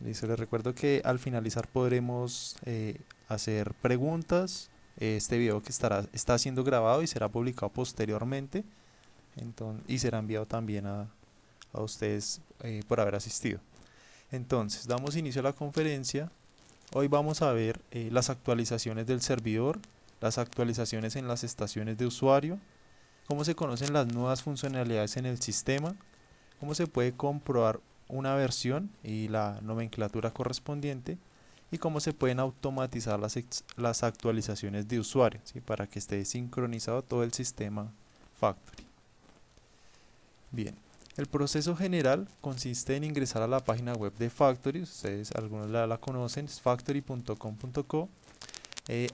Listo, les recuerdo que al finalizar podremos hacer preguntas. Este video que está siendo grabado y será publicado posteriormente, y será enviado también a ustedes por haber asistido. Entonces, damos inicio a la conferencia. Hoy vamos a ver las actualizaciones del servidor, las actualizaciones en las estaciones de usuario, cómo se conocen las nuevas funcionalidades en el sistema, cómo se puede comprobar una versión y la nomenclatura correspondiente, y cómo se pueden automatizar las actualizaciones de usuario, ¿sí? Para que esté sincronizado todo el sistema Factory. Bien, el proceso general consiste en ingresar a la página web de Factory. Ustedes algunos la conocen, es factory.com.co.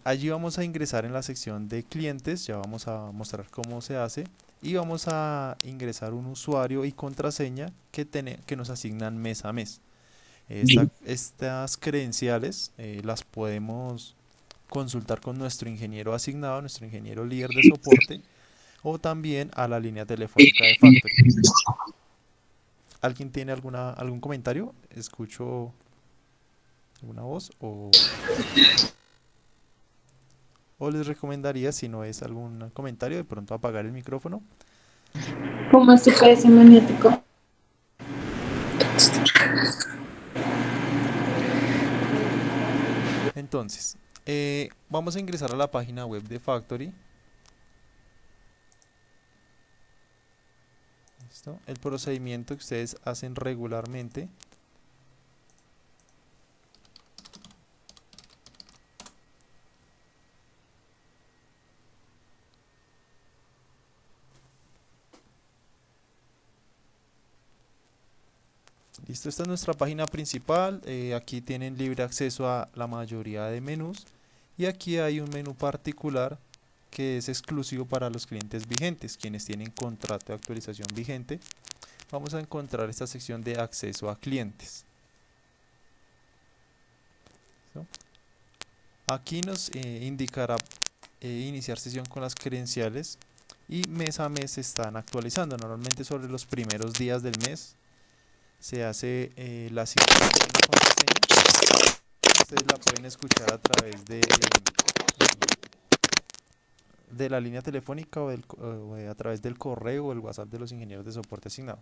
Allí vamos a ingresar en la sección de clientes, ya vamos a mostrar cómo se hace, y vamos a ingresar un usuario y contraseña que nos asignan mes a mes. Estas credenciales las podemos consultar con nuestro ingeniero asignado, nuestro ingeniero líder de soporte, o también a la línea telefónica de Factory. ¿Alguien tiene algún comentario? ¿Escucho alguna voz? O les recomendaría, si no es algún comentario, de pronto apagar el micrófono. ¿Cómo así parece maniático? Entonces, vamos a ingresar a la página web de Factory. ¿Listo? El procedimiento que ustedes hacen regularmente. Listo, esta es nuestra página principal. Aquí tienen libre acceso a la mayoría de menús. Y aquí hay un menú particular que es exclusivo para los clientes vigentes, quienes tienen contrato de actualización vigente. Vamos a encontrar esta sección de acceso a clientes. ¿Listo? Aquí nos indicará iniciar sesión con las credenciales, y mes a mes se están actualizando. Normalmente sobre los primeros días del mes se hace la asignación de una contraseña. Ustedes la pueden escuchar a través de la línea telefónica o a través del correo o el WhatsApp de los ingenieros de soporte asignado.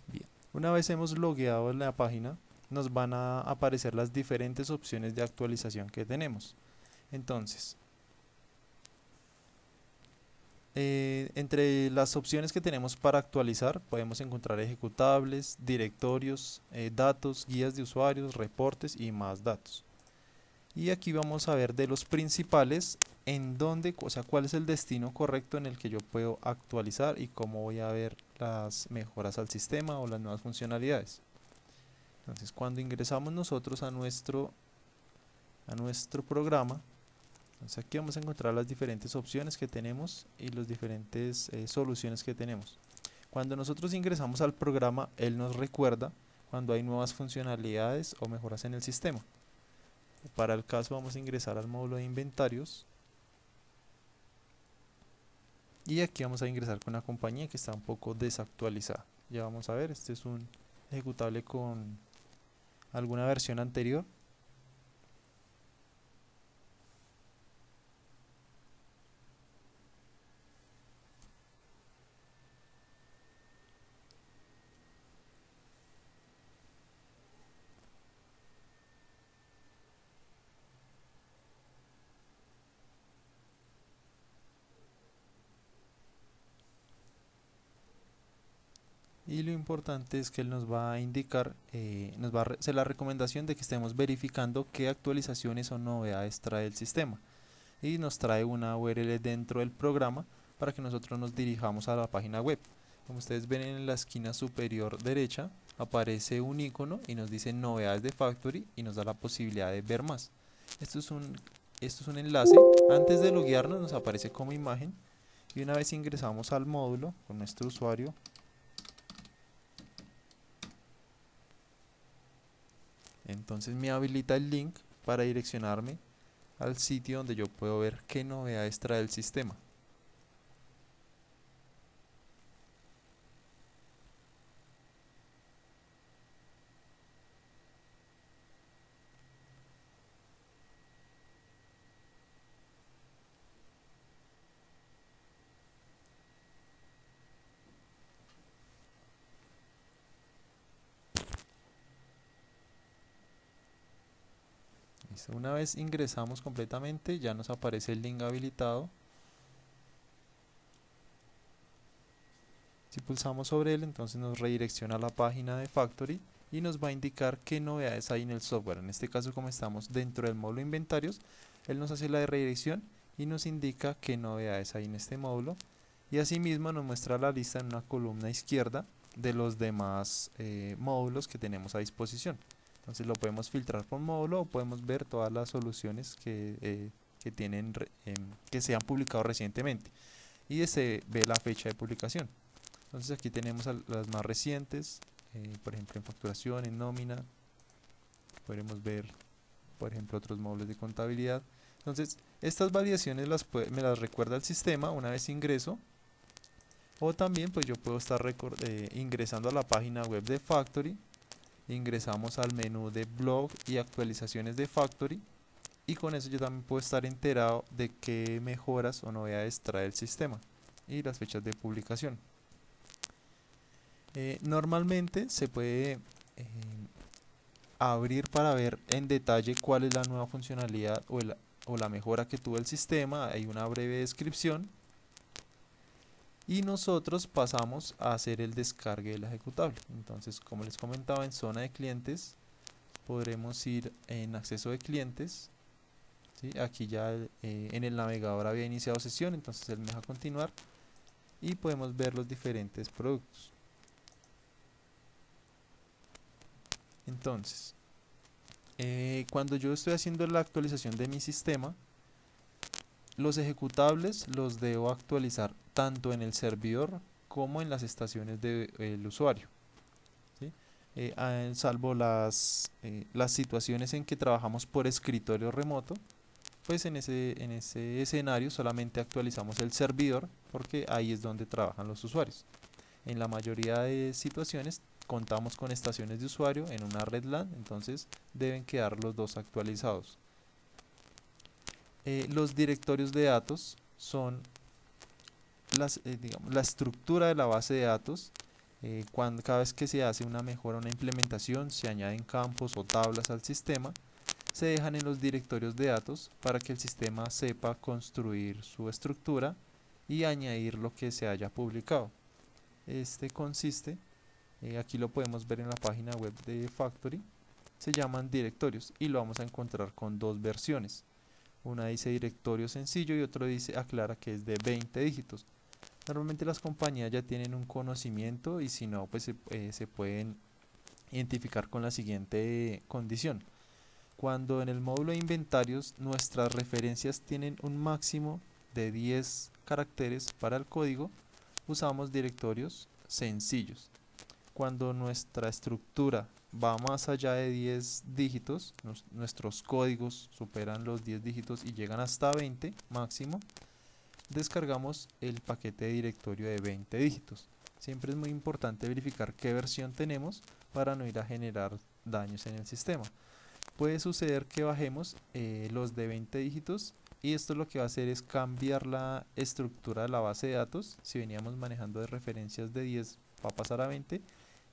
Bien, una vez hemos logueado en la página, nos van a aparecer las diferentes opciones de actualización que tenemos. Entonces, entre las opciones que tenemos para actualizar, podemos encontrar ejecutables, directorios, datos, guías de usuarios, reportes y más datos. Y aquí vamos a ver de los principales en dónde, o sea, cuál es el destino correcto en el que yo puedo actualizar y cómo voy a ver las mejoras al sistema o las nuevas funcionalidades. Entonces, cuando ingresamos nosotros a nuestro programa, entonces aquí vamos a encontrar las diferentes opciones que tenemos y las diferentes soluciones que tenemos. Cuando nosotros ingresamos al programa, él nos recuerda cuando hay nuevas funcionalidades o mejoras en el sistema. Para el caso vamos a ingresar al módulo de inventarios, y aquí vamos a ingresar con una compañía que está un poco desactualizada. Ya vamos a ver, este es un ejecutable con alguna versión anterior. Y lo importante es que él nos va a indicar, nos va a hacer la recomendación de que estemos verificando qué actualizaciones o novedades trae el sistema. Y nos trae una URL dentro del programa para que nosotros nos dirijamos a la página web. Como ustedes ven, en la esquina superior derecha aparece un icono y nos dice novedades de Factory y nos da la posibilidad de ver más. Esto es un, esto es un enlace. Antes de loguearnos nos aparece como imagen, y una vez ingresamos al módulo con nuestro usuario, Entonces me habilita el link para direccionarme al sitio donde yo puedo ver qué novedades trae el sistema. Listo. Una vez ingresamos completamente, ya nos aparece el link habilitado. Si pulsamos sobre él, entonces nos redirecciona a la página de Factory y nos va a indicar qué novedades hay en el software. En este caso, como estamos dentro del módulo inventarios, él nos hace la redirección y nos indica qué novedades hay en este módulo. Y asimismo nos muestra la lista en una columna izquierda de los demás módulos que tenemos a disposición. Entonces lo podemos filtrar por módulo o podemos ver todas las soluciones que se han publicado recientemente. Y se ve la fecha de publicación. Entonces aquí tenemos las más recientes, por ejemplo en facturación, en nómina. Podremos ver, por ejemplo, otros módulos de contabilidad. Entonces estas validaciones me las recuerda el sistema una vez ingreso. O también pues yo puedo estar ingresando a la página web de Factory. Ingresamos al menú de blog y actualizaciones de Factory. Y con eso yo también puedo estar enterado de qué mejoras o novedades trae el sistema y las fechas de publicación. Normalmente se puede abrir para ver en detalle cuál es la nueva funcionalidad o la mejora que tuvo el sistema. Hay una breve descripción y nosotros pasamos a hacer el descargue del ejecutable. Entonces, como les comentaba, en zona de clientes podremos ir en acceso de clientes, ¿sí? Aquí ya en el navegador había iniciado sesión, entonces él me deja continuar y podemos ver los diferentes productos. Entonces, cuando yo estoy haciendo la actualización de mi sistema, los ejecutables los debo actualizar tanto en el servidor como en las estaciones del usuario, ¿sí? Salvo las situaciones en que trabajamos por escritorio remoto, pues en ese escenario solamente actualizamos el servidor porque ahí es donde trabajan los usuarios. En la mayoría de situaciones contamos con estaciones de usuario en una red LAN, entonces deben quedar los dos actualizados. Los directorios de datos son digamos, la estructura de la base de datos. Cada vez que se hace una mejora, una implementación, se añaden campos o tablas al sistema, se dejan en los directorios de datos para que el sistema sepa construir su estructura y añadir lo que se haya publicado. Este consiste, aquí lo podemos ver en la página web de Factory, se llaman directorios y lo vamos a encontrar con dos versiones. Una dice directorio sencillo y otro dice aclara que es de 20 dígitos. Normalmente las compañías ya tienen un conocimiento y si no, pues se pueden identificar con la siguiente condición. Cuando en el módulo de inventarios nuestras referencias tienen un máximo de 10 caracteres para el código, usamos directorios sencillos. Cuando nuestra estructura va más allá de 10 dígitos, nuestros códigos superan los 10 dígitos y llegan hasta 20 máximo, descargamos el paquete de directorio de 20 dígitos. Siempre es muy importante verificar qué versión tenemos para no ir a generar daños en el sistema. Puede suceder que bajemos los de 20 dígitos y esto lo que va a hacer es cambiar la estructura de la base de datos. Si veníamos manejando de referencias de 10 va a pasar a 20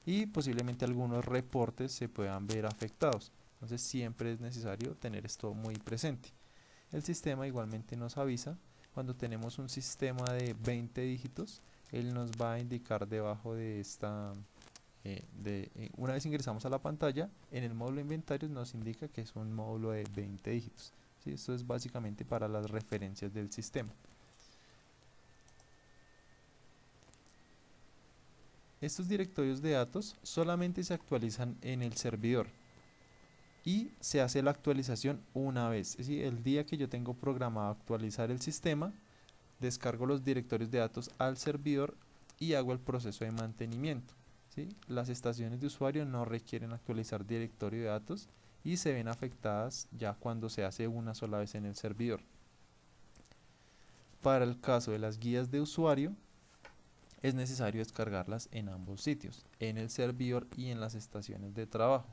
y posiblemente algunos reportes se puedan ver afectados. Entonces siempre es necesario tener esto muy presente. El sistema igualmente nos avisa cuando tenemos un sistema de 20 dígitos. Él nos va a indicar debajo de esta una vez ingresamos a la pantalla, en el módulo de inventarios nos indica que es un módulo de 20 dígitos, ¿sí? Esto es básicamente para las referencias del sistema. Estos directorios de datos solamente se actualizan en el servidor y se hace la actualización una vez. Es decir, el día que yo tengo programado actualizar el sistema, descargo los directorios de datos al servidor y hago el proceso de mantenimiento. ¿sí? Las estaciones de usuario no requieren actualizar directorio de datos y se ven afectadas ya cuando se hace una sola vez en el servidor. Para el caso de las guías de usuario, es necesario descargarlas en ambos sitios, en el servidor y en las estaciones de trabajo.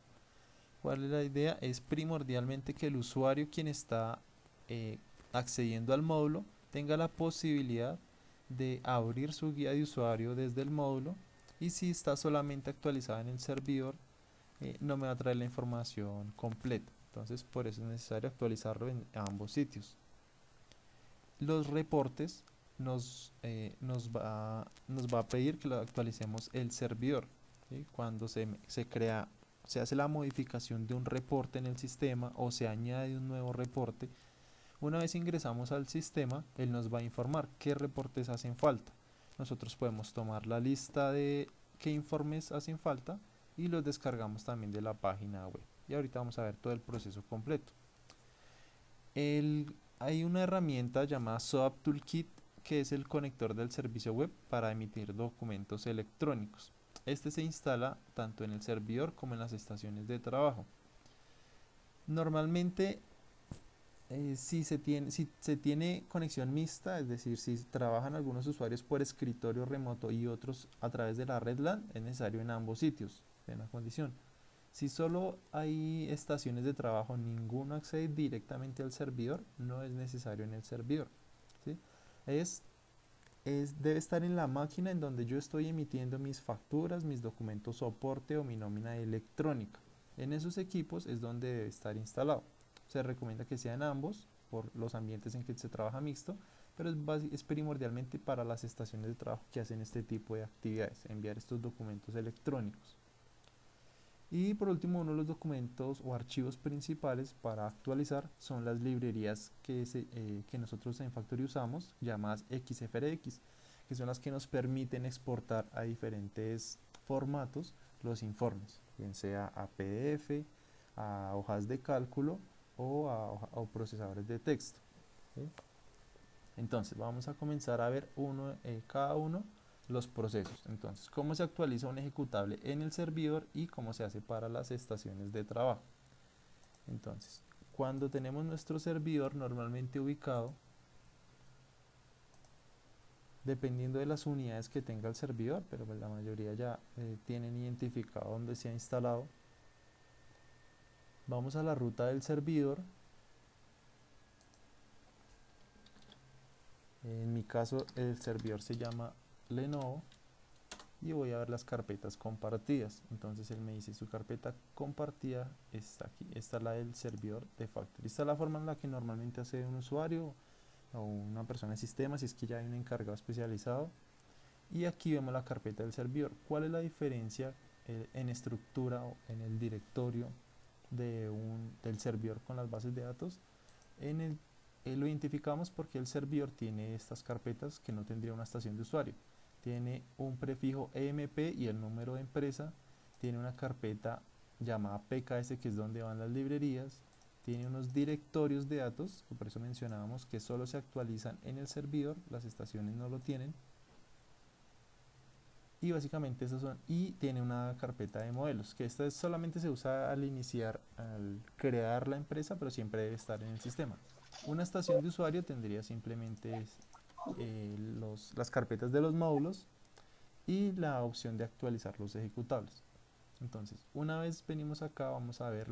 ¿Cuál es la idea? Es primordialmente que el usuario, quien está accediendo al módulo, tenga la posibilidad de abrir su guía de usuario desde el módulo, y si está solamente actualizada en el servidor, no me va a traer la información completa. Entonces, por eso es necesario actualizarlo en ambos sitios. Los reportes nos va a pedir que lo actualicemos el servidor, ¿sí? Cuando se hace la modificación de un reporte en el sistema o se añade un nuevo reporte, una vez ingresamos al sistema, él nos va a informar qué reportes hacen falta. Nosotros podemos tomar la lista de qué informes hacen falta y los descargamos también de la página web. Y ahorita vamos a ver todo el proceso completo. Hay una herramienta llamada SOAP Toolkit, que es el conector del servicio web para emitir documentos electrónicos. Este se instala tanto en el servidor como en las estaciones de trabajo. Normalmente, si se tiene conexión mixta, es decir, si trabajan algunos usuarios por escritorio remoto y otros a través de la red LAN, es necesario en ambos sitios, en la condición. Si solo hay estaciones de trabajo, ninguno accede directamente al servidor, no es necesario en el servidor, ¿sí? Es, debe estar en la máquina en donde yo estoy emitiendo mis facturas, mis documentos soporte o mi nómina electrónica. En esos equipos es donde debe estar instalado. Se recomienda que sean ambos por los ambientes en que se trabaja mixto, pero es primordialmente para las estaciones de trabajo que hacen este tipo de actividades, enviar estos documentos electrónicos. Y por último, uno de los documentos o archivos principales para actualizar son las librerías que nosotros en Factory usamos, llamadas XFRX, que son las que nos permiten exportar a diferentes formatos los informes, bien sea a PDF, a hojas de cálculo o a procesadores de texto, ¿sí? Entonces vamos a comenzar a ver cada uno los procesos. Entonces, cómo se actualiza un ejecutable en el servidor y cómo se hace para las estaciones de trabajo. Entonces, cuando tenemos nuestro servidor normalmente ubicado, dependiendo de las unidades que tenga el servidor, pero pues la mayoría ya tienen identificado dónde se ha instalado, vamos a la ruta del servidor. En mi caso el servidor se llama Lenovo y voy a ver las carpetas compartidas. Entonces él me dice: su carpeta compartida está aquí, esta es la del servidor de Factory. Esta es la forma en la que normalmente hace un usuario o una persona de sistema, si es que ya hay un encargado especializado. Y aquí vemos la carpeta del servidor. ¿Cuál es la diferencia en estructura o en el directorio del servidor con las bases de datos? Lo identificamos porque el servidor tiene estas carpetas que no tendría una estación de usuario. Tiene un prefijo EMP y el número de empresa, tiene una carpeta llamada PKS, que es donde van las librerías, tiene unos directorios de datos, que por eso mencionábamos que solo se actualizan en el servidor, las estaciones no lo tienen, y básicamente esos son, y tiene una carpeta de modelos, que esta solamente se usa al iniciar, al crear la empresa, pero siempre debe estar en el sistema. Una estación de usuario tendría simplemente las carpetas de los módulos y la opción de actualizar los ejecutables. Entonces, una vez venimos acá, vamos a ver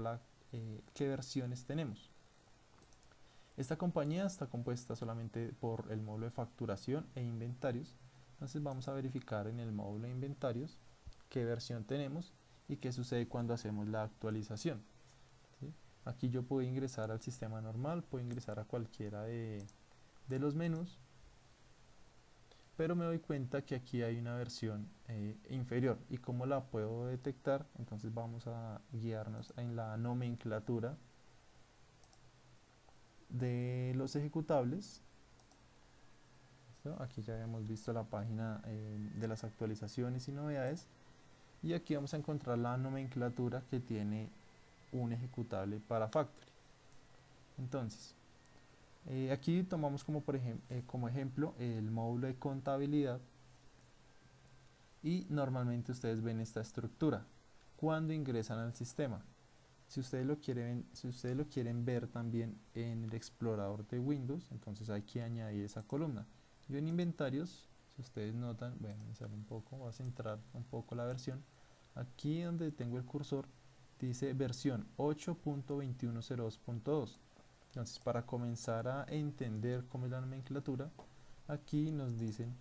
qué versiones tenemos. Esta compañía está compuesta solamente por el módulo de facturación e inventarios. Entonces vamos a verificar en el módulo de inventarios qué versión tenemos y qué sucede cuando hacemos la actualización, ¿sí? Aquí yo puedo ingresar al sistema normal, puedo ingresar a cualquiera de los menús, pero me doy cuenta que aquí hay una versión inferior. ¿Y cómo la puedo detectar? Entonces vamos a guiarnos en la nomenclatura de los ejecutables. ¿Listo? Aquí ya hemos visto la página de las actualizaciones y novedades, y aquí vamos a encontrar la nomenclatura que tiene un ejecutable para Factory. Entonces, aquí tomamos como ejemplo el módulo de contabilidad, y normalmente ustedes ven esta estructura cuando ingresan al sistema. Si ustedes lo quieren ver también en el explorador de Windows, entonces hay que añadir esa columna. Yo en inventarios, si ustedes notan, voy a iniciar un poco, voy a centrar un poco la versión. Aquí donde tengo el cursor dice versión 8.2102.2. Entonces, para comenzar a entender cómo es la nomenclatura, aquí nos dicen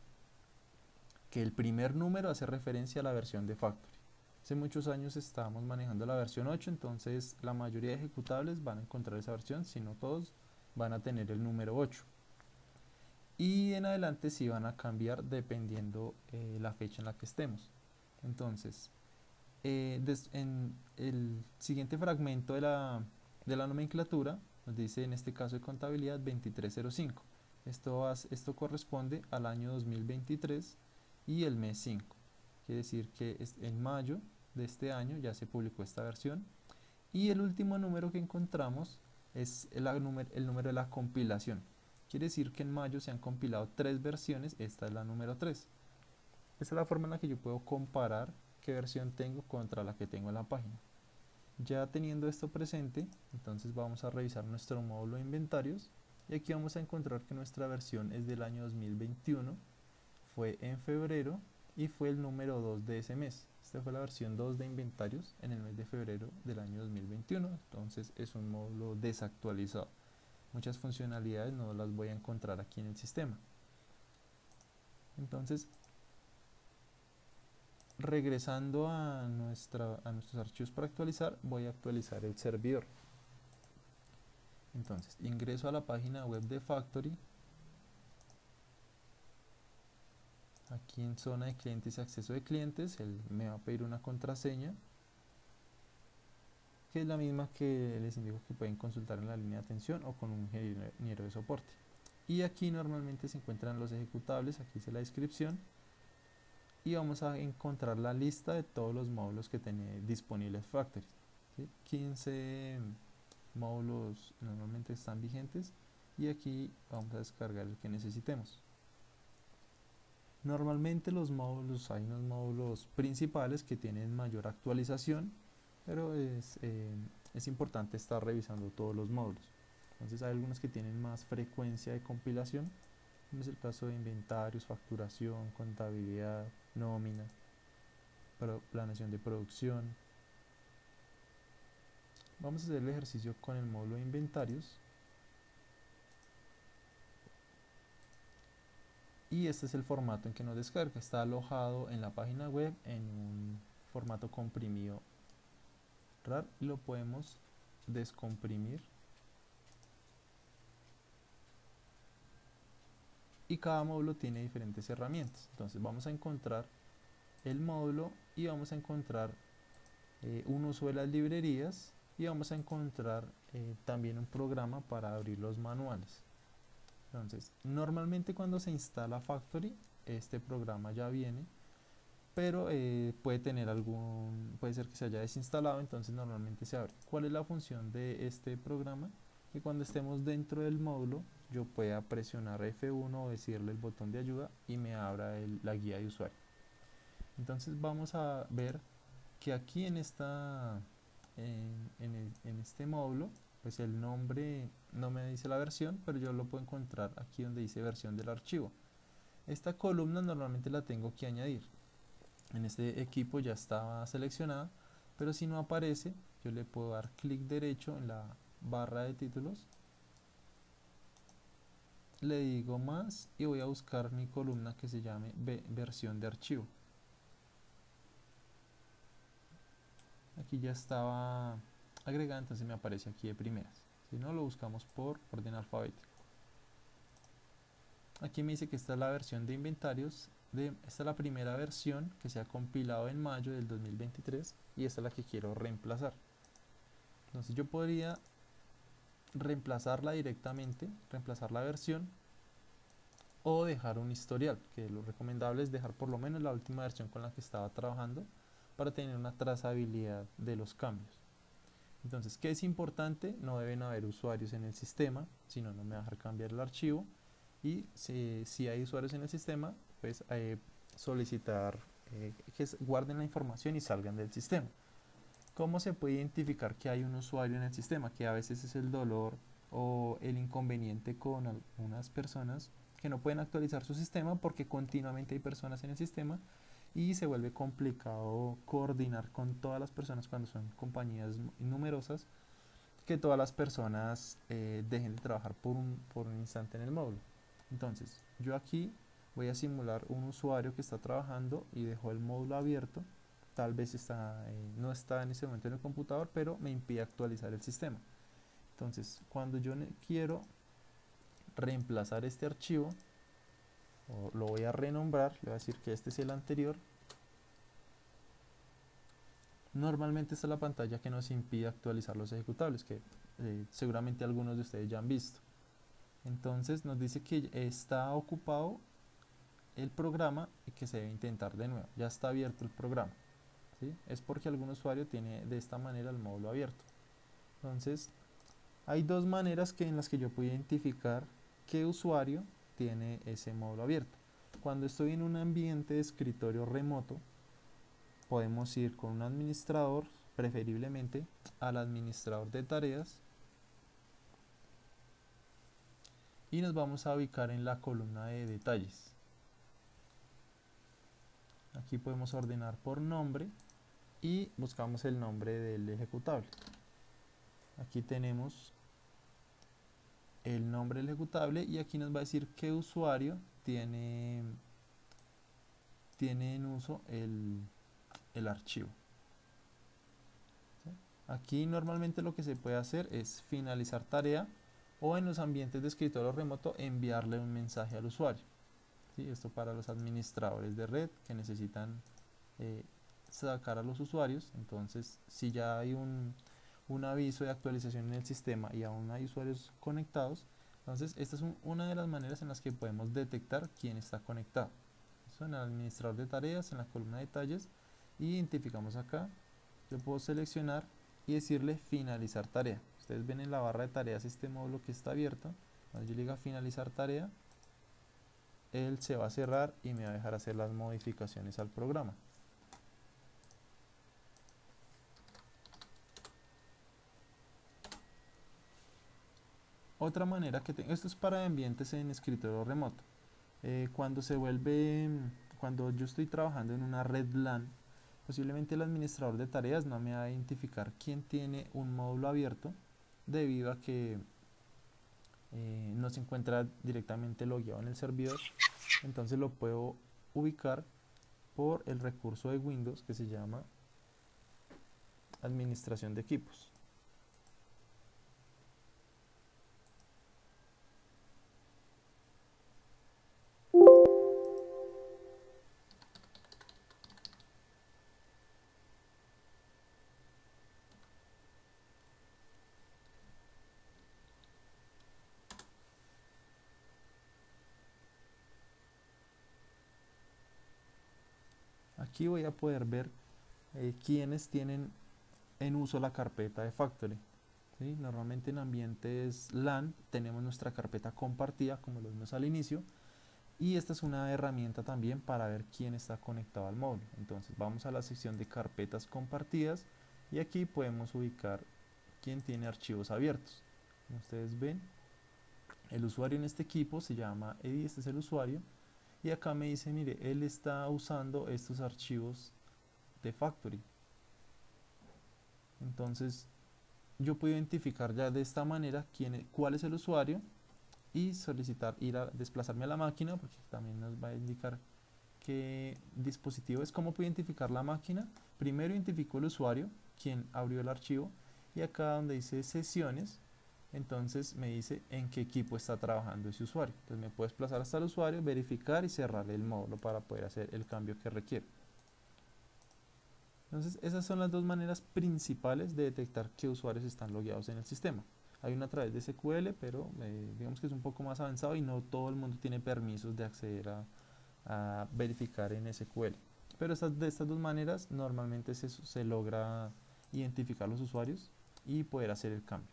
que el primer número hace referencia a la versión de Factory. Hace muchos años estábamos manejando la versión 8, entonces la mayoría de ejecutables van a encontrar esa versión, si no todos van a tener el número 8. Y en adelante sí van a cambiar dependiendo la fecha en la que estemos. Entonces, en el siguiente fragmento de la nomenclatura nos dice en este caso de contabilidad 2305. Esto corresponde al año 2023 y el mes 5. Quiere decir que en mayo de este año ya se publicó esta versión. Y el último número que encontramos es el número de la compilación. Quiere decir que en mayo se han compilado 3 versiones, esta es la número 3. Esta es la forma en la que yo puedo comparar qué versión tengo contra la que tengo en la página. Ya teniendo esto presente, entonces vamos a revisar nuestro módulo de inventarios y aquí vamos a encontrar que nuestra versión es del año 2021, fue en febrero y fue el número 2 de ese mes. Esta fue la versión 2 de inventarios en el mes de febrero del año 2021, entonces es un módulo desactualizado. Muchas funcionalidades no las voy a encontrar aquí en el sistema. Entonces, regresando a nuestros archivos para actualizar, voy a actualizar el servidor. Entonces, ingreso a la página web de Factory. Aquí en zona de clientes y acceso de clientes, él me va a pedir una contraseña, que es la misma que les indico que pueden consultar en la línea de atención o con un ingeniero de soporte. Y aquí normalmente se encuentran los ejecutables, aquí dice la descripción, y vamos a encontrar la lista de todos los módulos que tiene disponibles Factory. ¿Sí? 15 módulos normalmente están vigentes y aquí vamos a descargar el que necesitemos. Normalmente los módulos, hay unos módulos principales que tienen mayor actualización, pero es importante estar revisando todos los módulos. Entonces hay algunos que tienen más frecuencia de compilación, como es el caso de inventarios, facturación, contabilidad, nómina, planeación de producción. Vamos a hacer el ejercicio con el módulo de inventarios. Y este es el formato en que nos descarga. Está alojado en la página web en un formato comprimido RAR y lo podemos descomprimir. Y cada módulo tiene diferentes herramientas. Entonces vamos a encontrar el módulo y vamos a encontrar un uso de las librerías y vamos a encontrar también un programa para abrir los manuales. Entonces, normalmente cuando se instala Factory, este programa ya viene, pero puede ser que se haya desinstalado, entonces normalmente se abre. ¿Cuál es la función de este programa? Que cuando estemos dentro del módulo, yo pueda presionar F1 o decirle el botón de ayuda y me abra la guía de usuario. Entonces vamos a ver que aquí en este módulo, pues el nombre no me dice la versión, pero yo lo puedo encontrar aquí donde dice versión del archivo. Esta columna normalmente la tengo que añadir. En este equipo ya estaba seleccionada, pero si no aparece, yo le puedo dar clic derecho en la barra de títulos, le digo más y voy a buscar mi columna que se llame versión de archivo. Aquí ya estaba agregada, entonces me aparece aquí de primeras. Si no, lo buscamos por orden alfabético. Aquí me dice que esta es la versión de inventarios, esta es la primera versión que se ha compilado en mayo del 2023 y esta es la que quiero reemplazar. Entonces yo podría reemplazarla directamente, reemplazar la versión o dejar un historial, que lo recomendable es dejar por lo menos la última versión con la que estaba trabajando para tener una trazabilidad de los cambios. Entonces, ¿qué es importante? No deben haber usuarios en el sistema, si no, no me va a dejar cambiar el archivo. Y si hay usuarios en el sistema, pues solicitar guarden la información y salgan del sistema. ¿Cómo se puede identificar que hay un usuario en el sistema? Que a veces es el dolor o el inconveniente con algunas personas que no pueden actualizar su sistema porque continuamente hay personas en el sistema y se vuelve complicado coordinar con todas las personas cuando son compañías numerosas, que todas las personas dejen de trabajar por un instante en el módulo. Entonces, yo aquí voy a simular un usuario que está trabajando y dejó el módulo abierto. Tal vez no está en ese momento en el computador, pero me impide actualizar el sistema. Entonces, cuando yo quiero reemplazar este archivo, lo voy a renombrar, le voy a decir que este es el anterior. Normalmente esta es la pantalla que nos impide actualizar los ejecutables, que seguramente algunos de ustedes ya han visto. Entonces nos dice que está ocupado el programa y que se debe intentar de nuevo. Ya está abierto el programa, ¿sí? Es porque algún usuario tiene de esta manera el módulo abierto. Entonces hay dos maneras en las que yo puedo identificar qué usuario tiene ese módulo abierto. Cuando estoy en un ambiente de escritorio remoto, podemos ir con un administrador, preferiblemente al administrador de tareas, y nos vamos a ubicar en la columna de detalles. Aquí podemos ordenar por nombre y buscamos el nombre del ejecutable. Aquí tenemos el nombre del ejecutable y aquí nos va a decir qué usuario tiene en uso el archivo. ¿Sí? Aquí normalmente lo que se puede hacer es finalizar tarea o en los ambientes de escritorio remoto enviarle un mensaje al usuario. ¿Sí? Esto para los administradores de red que necesitan sacar a los usuarios. Entonces, si ya hay un aviso de actualización en el sistema y aún hay usuarios conectados, entonces esta es una de las maneras en las que podemos detectar quién está conectado. Eso en el administrador de tareas, en la columna de detalles, identificamos acá. Yo puedo seleccionar y decirle finalizar tarea. Ustedes ven en la barra de tareas este módulo que está abierto. Cuando yo le diga finalizar tarea, él se va a cerrar y me va a dejar hacer las modificaciones al programa. Otra manera que tengo, esto es para ambientes en escritorio remoto. Cuando yo estoy trabajando en una red LAN, posiblemente el administrador de tareas no me va a identificar quién tiene un módulo abierto debido a que no se encuentra directamente logueado en el servidor. Entonces lo puedo ubicar por el recurso de Windows que se llama administración de equipos. Aquí voy a poder ver quiénes tienen en uso la carpeta de Factory. ¿Sí? Normalmente en ambientes LAN tenemos nuestra carpeta compartida, como lo vimos al inicio, y esta es una herramienta también para ver quién está conectado al módulo. Entonces vamos a la sección de carpetas compartidas y aquí podemos ubicar quién tiene archivos abiertos. Como ustedes ven, el usuario en este equipo se llama Eddie, este es el usuario, y acá me dice, mire, él está usando estos archivos de Factory. Entonces yo puedo identificar ya de esta manera cuál es el usuario y solicitar ir a desplazarme a la máquina, porque también nos va a indicar qué dispositivo es. ¿Cómo puedo identificar la máquina? Primero identifico el usuario, quien abrió el archivo, y acá donde dice sesiones, entonces me dice en qué equipo está trabajando ese usuario. Entonces me puedo desplazar hasta el usuario, verificar y cerrar el módulo para poder hacer el cambio que requiere. Entonces esas son las dos maneras principales de detectar qué usuarios están logueados en el sistema. Hay una a través de SQL, pero digamos que es un poco más avanzado y no todo el mundo tiene permisos de acceder a verificar en SQL. Pero de estas dos maneras normalmente se logra identificar los usuarios y poder hacer el cambio.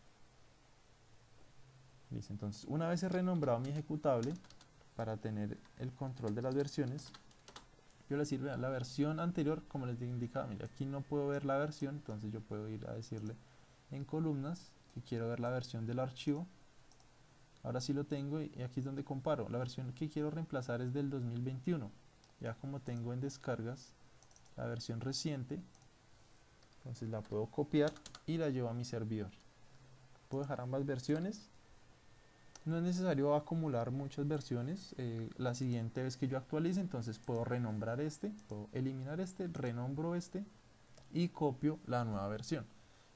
Listo, entonces una vez he renombrado mi ejecutable para tener el control de las versiones, Yo le sirve a la versión anterior, como les indicaba, mira, aquí no puedo ver la versión, entonces yo puedo ir a decirle en columnas que quiero ver la versión del archivo. Ahora sí lo tengo y aquí es donde comparo. La versión que quiero reemplazar es del 2021. Ya como tengo en descargas la versión reciente, entonces la puedo copiar y la llevo a mi servidor. Puedo dejar ambas versiones. No es necesario acumular muchas versiones. La siguiente vez que yo actualice, entonces puedo renombrar puedo eliminar renombro y copio la nueva versión.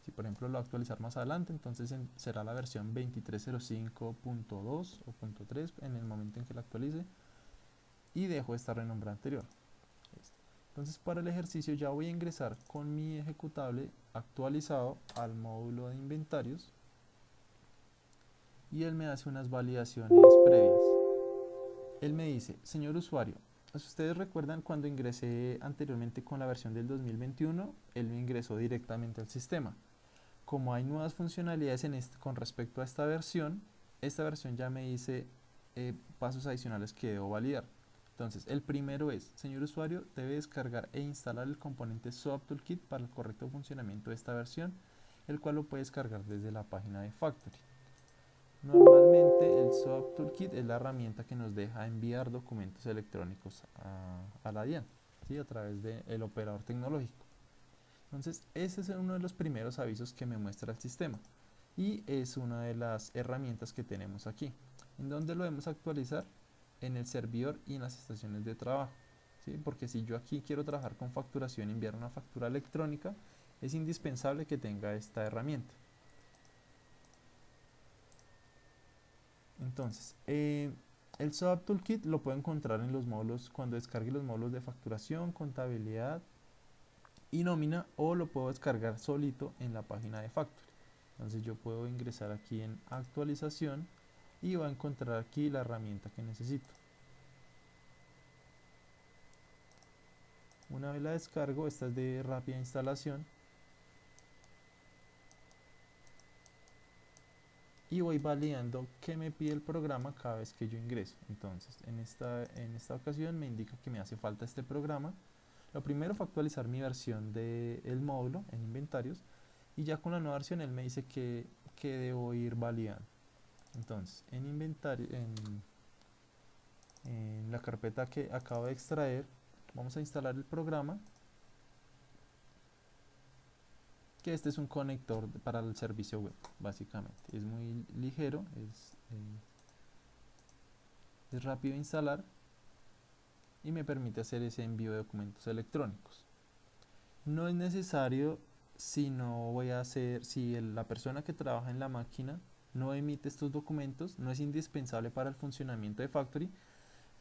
Si por ejemplo lo voy a actualizar más adelante, entonces será la versión 2305.2 o punto .3 en el momento en que la actualice y dejo esta renombrada anterior. Entonces para el ejercicio ya voy a ingresar con mi ejecutable actualizado al módulo de inventarios y él me hace unas validaciones previas. Él me dice, señor usuario, si ustedes recuerdan cuando ingresé anteriormente con la versión del 2021, él me ingresó directamente al sistema. Como hay nuevas funcionalidades con respecto a esta versión ya me dice pasos adicionales que debo validar. Entonces, el primero es, señor usuario, debe descargar e instalar el componente SoapToolkit para el correcto funcionamiento de esta versión, el cual lo puede descargar desde la página de Factory. Normalmente el SoapToolkit es la herramienta que nos deja enviar documentos electrónicos a la DIAN, ¿sí? A través del operador tecnológico. Entonces, ese es uno de los primeros avisos que me muestra el sistema y es una de las herramientas que tenemos aquí. ¿En dónde lo debemos actualizar? En el servidor y en las estaciones de trabajo, ¿sí? Porque si yo aquí quiero trabajar con facturación y enviar una factura electrónica, es indispensable que tenga esta herramienta. Entonces, el SoapToolkit lo puedo encontrar en los módulos, cuando descargue los módulos de facturación, contabilidad y nómina, o lo puedo descargar solito en la página de Factory. Entonces yo puedo ingresar aquí en actualización y voy a encontrar aquí la herramienta que necesito. Una vez la descargo, esta es de rápida instalación, y voy validando qué me pide el programa cada vez que yo ingreso. Entonces en esta ocasión me indica que me hace falta este programa. Lo primero fue actualizar mi versión del módulo en inventarios y ya con la nueva versión él me dice que debo ir validando. Entonces en inventario, en la carpeta que acabo de extraer, vamos a instalar el programa, que este es un conector para el servicio web, básicamente. Es muy ligero, es rápido de instalar y me permite hacer ese envío de documentos electrónicos. No es necesario si no voy a hacer, si la persona que trabaja en la máquina no emite estos documentos, no es indispensable para el funcionamiento de Factory,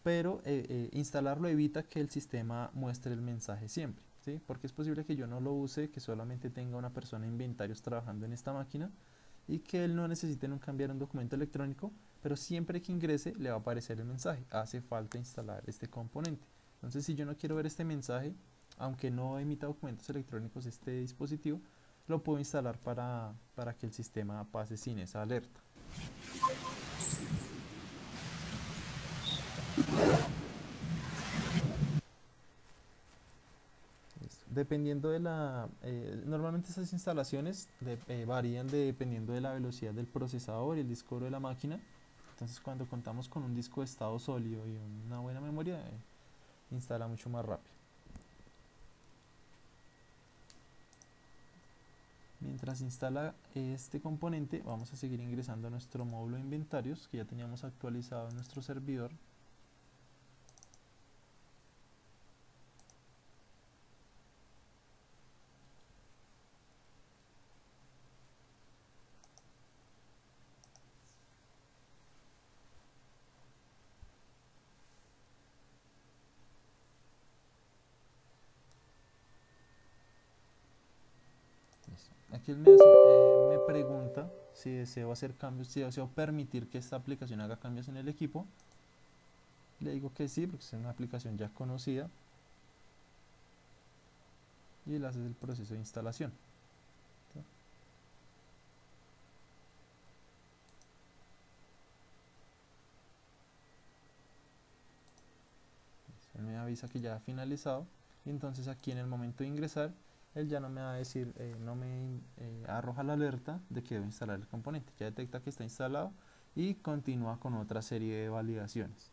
pero instalarlo evita que el sistema muestre el mensaje siempre, ¿sí? Porque es posible que yo no lo use, que solamente tenga una persona de inventarios trabajando en esta máquina y que él no necesite nunca enviar un documento electrónico, pero siempre que ingrese le va a aparecer el mensaje, hace falta instalar este componente. Entonces si yo no quiero ver este mensaje, aunque no emita documentos electrónicos este dispositivo, lo puedo instalar para que el sistema pase sin esa alerta. Dependiendo de normalmente esas instalaciones varían dependiendo de la velocidad del procesador y el disco duro de la máquina. Entonces cuando contamos con un disco de estado sólido y una buena memoria, instala mucho más rápido. Mientras instala este componente, vamos a seguir ingresando a nuestro módulo de inventarios que ya teníamos actualizado en nuestro servidor. Aquí él me pregunta si deseo hacer cambios, si deseo permitir que esta aplicación haga cambios en el equipo. Le digo que sí, porque es una aplicación ya conocida. Y él hace el proceso de instalación. Él me avisa que ya ha finalizado, y entonces aquí en el momento de ingresar él ya no me va a decir, no me arroja la alerta de que debo instalar el componente, ya detecta que está instalado y continúa con otra serie de validaciones.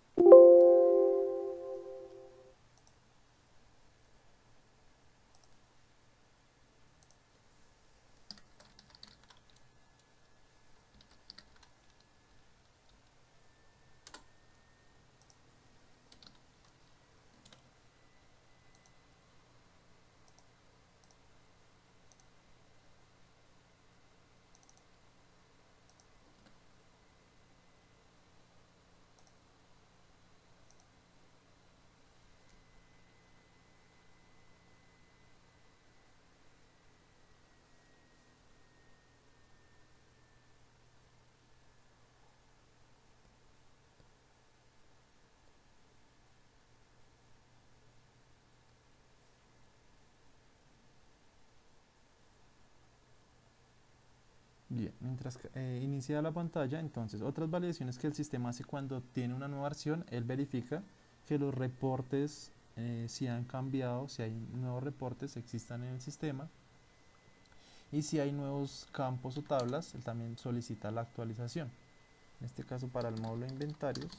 Bien, mientras inicia la pantalla, entonces otras validaciones que el sistema hace cuando tiene una nueva versión, él verifica que los reportes, si han cambiado, si hay nuevos reportes, existan en el sistema, y si hay nuevos campos o tablas, él también solicita la actualización. En este caso, para el módulo de inventarios,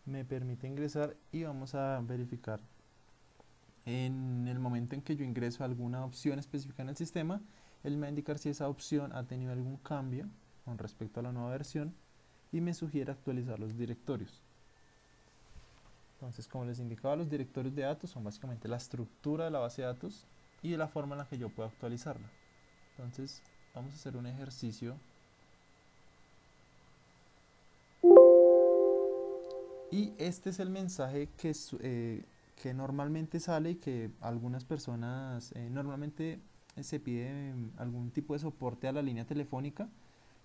me permite ingresar y vamos a verificar en el momento en que yo ingreso alguna opción específica en el sistema. Él me va a indicar si esa opción ha tenido algún cambio con respecto a la nueva versión y me sugiere actualizar los directorios. Entonces, como les indicaba, los directorios de datos son básicamente la estructura de la base de datos y la forma en la que yo puedo actualizarla. Entonces, vamos a hacer un ejercicio y este es el mensaje que normalmente sale y que algunas personas normalmente se pide algún tipo de soporte a la línea telefónica,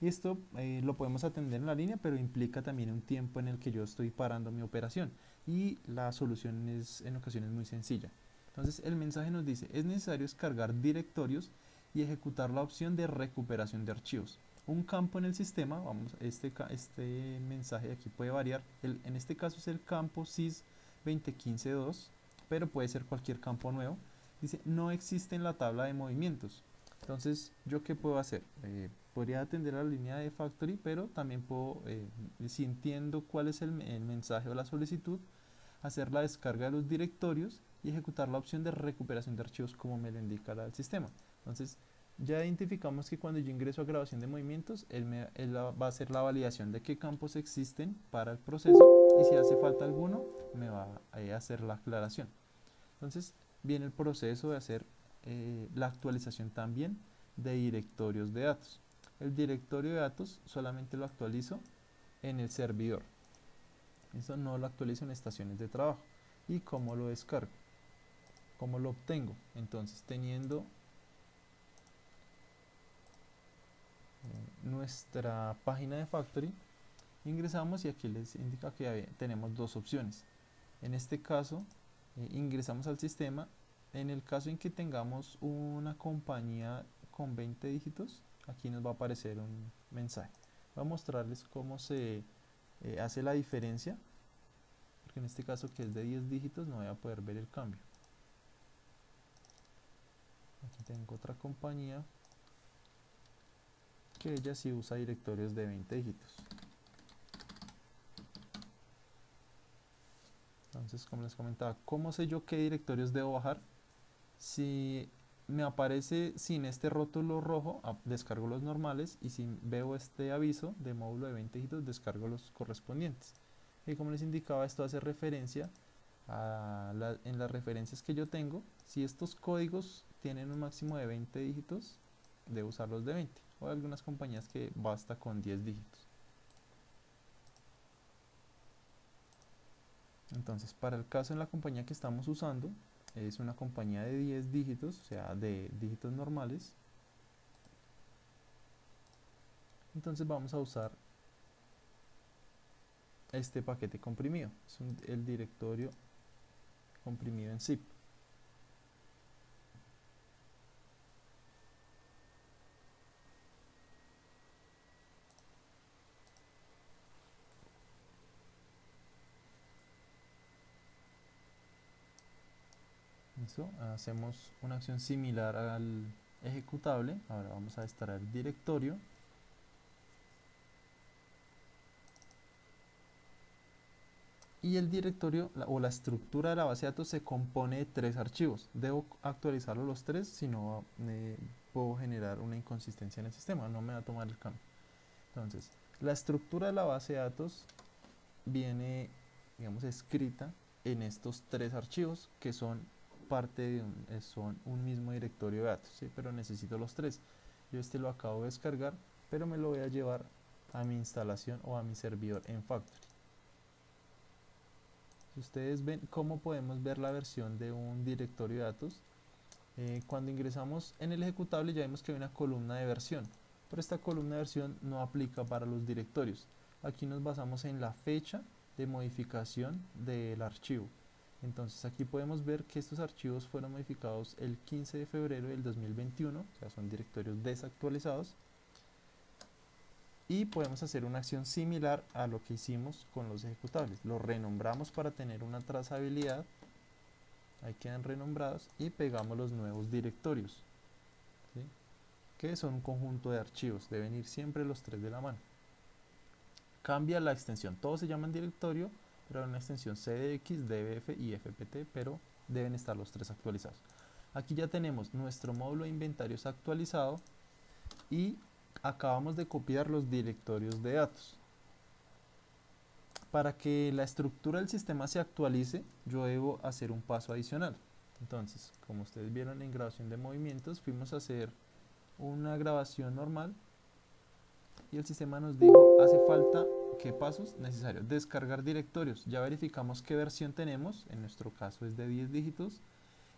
y esto lo podemos atender en la línea, pero implica también un tiempo en el que yo estoy parando mi operación, y la solución es en ocasiones muy sencilla. Entonces el mensaje nos dice: es necesario descargar directorios y ejecutar la opción de recuperación de archivos. Un campo en el sistema, este mensaje aquí puede variar, en este caso es el campo sys 2015.2, pero puede ser cualquier campo nuevo. Dice: no existe en la tabla de movimientos. Entonces, ¿yo qué puedo hacer? Podría atender a la línea de factory, pero también puedo, si entiendo cuál es el mensaje o la solicitud, hacer la descarga de los directorios y ejecutar la opción de recuperación de archivos como me lo indica el sistema. Entonces, ya identificamos que cuando yo ingreso a grabación de movimientos, él va a hacer la validación de qué campos existen para el proceso, y si hace falta alguno, me va a hacer la aclaración. Entonces, viene el proceso de hacer la actualización también de directorios de datos. El directorio de datos solamente lo actualizo en el servidor. Eso no lo actualizo en estaciones de trabajo. ¿Y cómo lo descargo? ¿Cómo lo obtengo? Entonces, teniendo nuestra página de Factory, ingresamos y aquí les indica que tenemos dos opciones. En este caso, ingresamos al sistema. En el caso en que tengamos una compañía con 20 dígitos, aquí nos va a aparecer un mensaje. Voy a mostrarles cómo se hace la diferencia, porque en este caso, que es de 10 dígitos, no voy a poder ver el cambio. Aquí tengo otra compañía que ella sí usa directorios de 20 dígitos. Entonces, como les comentaba, ¿cómo sé yo qué directorios debo bajar? Si me aparece sin este rótulo rojo, descargo los normales, y si veo este aviso de módulo de 20 dígitos, descargo los correspondientes. Y como les indicaba, esto hace referencia en las referencias que yo tengo. Si estos códigos tienen un máximo de 20 dígitos, debo usar los de 20, o hay algunas compañías que basta con 10 dígitos. Entonces, para el caso en la compañía que estamos usando, es una compañía de 10 dígitos, o sea, de dígitos normales. Entonces vamos a usar este paquete comprimido, es el directorio comprimido en zip. ¿Listo? Hacemos una acción similar al ejecutable. Ahora vamos a extraer el directorio. Y el directorio o la estructura de la base de datos se compone de 3 archivos. Debo actualizarlos los 3, si no puedo generar una inconsistencia en el sistema, no me va a tomar el cambio. Entonces, la estructura de la base de datos viene, digamos, escrita en estos 3 archivos que son parte de son un mismo directorio de datos, ¿sí? Pero necesito los 3. Yo lo acabo de descargar, pero me lo voy a llevar a mi instalación o a mi servidor en Factory. Si ustedes ven cómo podemos ver la versión de un directorio de datos, cuando ingresamos en el ejecutable ya vemos que hay una columna de versión, pero esta columna de versión no aplica para los directorios. Aquí nos basamos en la fecha de modificación del archivo. Entonces aquí podemos ver que estos archivos fueron modificados el 15 de febrero del 2021, o sea, son directorios desactualizados. Y podemos hacer una acción similar a lo que hicimos con los ejecutables. Los renombramos para tener una trazabilidad. Ahí quedan renombrados y pegamos los nuevos directorios, ¿sí? Que son un conjunto de archivos. Deben ir siempre los 3 de la mano. Cambia la extensión. Todos se llaman directorio, pero hay una extensión cdx, dbf y fpt, pero deben estar los 3 actualizados. Aquí ya tenemos nuestro módulo de inventarios actualizado y acabamos de copiar los directorios de datos. Para que la estructura del sistema se actualice, yo debo hacer un paso adicional. Entonces, como ustedes vieron en grabación de movimientos, fuimos a hacer una grabación normal y el sistema nos dijo, hace falta, ¿qué pasos? Necesarios, descargar directorios. Ya verificamos qué versión tenemos, en nuestro caso es de 10 dígitos,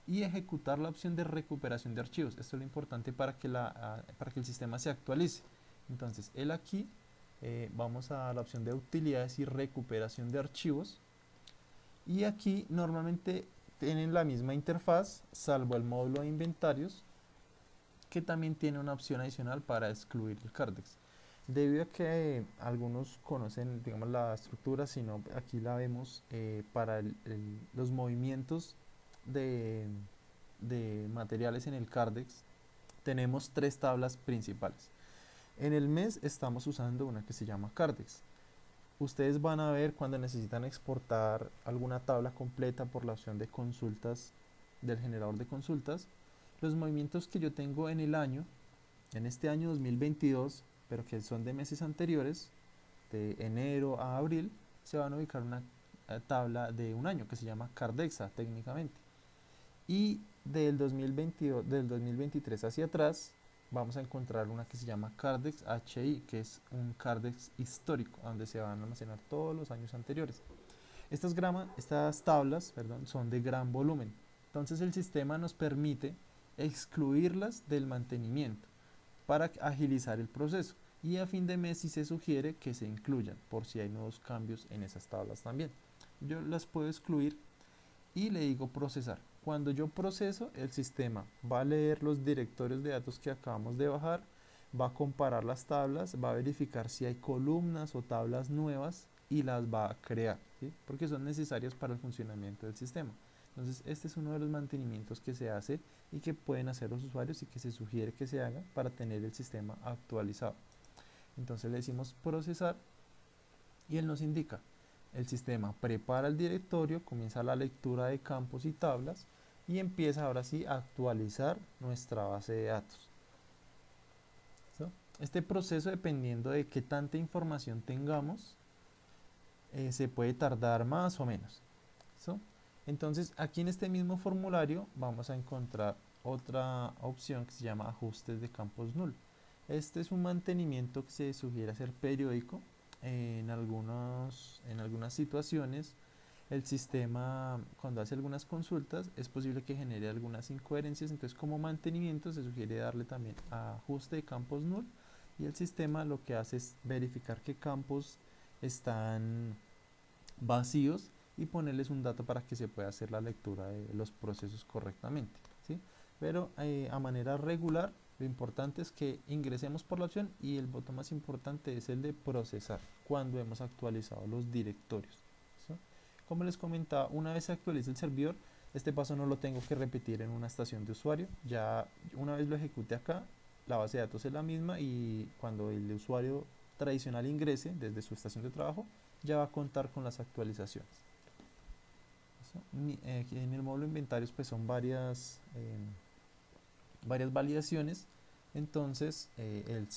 y ejecutar la opción de recuperación de archivos. Esto es lo importante para que el sistema se actualice. Entonces, aquí vamos a la opción de utilidades y recuperación de archivos, y aquí normalmente tienen la misma interfaz, salvo el módulo de inventarios, que también tiene una opción adicional para excluir el Cardex. Debido a que algunos conocen, digamos, la estructura, sino aquí la vemos para los movimientos de materiales en el Cardex, tenemos 3 tablas principales. En el mes estamos usando una que se llama Cardex. Ustedes van a ver cuando necesitan exportar alguna tabla completa por la opción de consultas del generador de consultas, los movimientos que yo tengo en el año, en este año 2022, pero que son de meses anteriores, de enero a abril, se van a ubicar una tabla de un año que se llama Cardexa técnicamente. Y del 2022, del 2023 hacia atrás, vamos a encontrar una que se llama Cardex HI, que es un Cardex histórico, donde se van a almacenar todos los años anteriores. Estas tablas, perdón, son de gran volumen. Entonces el sistema nos permite excluirlas del mantenimiento para agilizar el proceso. Y a fin de mes sí se sugiere que se incluyan por si hay nuevos cambios en esas tablas también. Yo las puedo excluir y le digo procesar. Cuando yo proceso, el sistema va a leer los directorios de datos que acabamos de bajar, va a comparar las tablas, va a verificar si hay columnas o tablas nuevas y las va a crear, ¿sí? Porque son necesarias para el funcionamiento del sistema. Entonces este es uno de los mantenimientos que se hace y que pueden hacer los usuarios y que se sugiere que se haga para tener el sistema actualizado. Entonces le decimos procesar y él nos indica: el sistema prepara el directorio, comienza la lectura de campos y tablas y empieza ahora sí a actualizar nuestra base de datos. ¿Sí? Este proceso, dependiendo de qué tanta información tengamos, se puede tardar más o menos. ¿Sí? Entonces aquí en este mismo formulario vamos a encontrar otra opción que se llama ajustes de campos null. Este es un mantenimiento que se sugiere hacer periódico. En algunas situaciones el sistema, cuando hace algunas consultas, es posible que genere algunas incoherencias. Entonces, como mantenimiento se sugiere darle también a ajuste de campos null, y el sistema lo que hace es verificar qué campos están vacíos y ponerles un dato para que se pueda hacer la lectura de los procesos correctamente, ¿sí? Pero a manera regular, lo importante es que ingresemos por la opción, y el botón más importante es el de procesar cuando hemos actualizado los directorios, ¿sí? Como les comentaba, una vez se actualiza el servidor, Este paso no lo tengo que repetir en una estación de usuario. Ya una vez lo ejecute acá, la base de datos es la misma y cuando el usuario tradicional ingrese desde su estación de trabajo, ya va a contar con las actualizaciones. Aquí en el módulo inventarios pues son varias validaciones, entonces él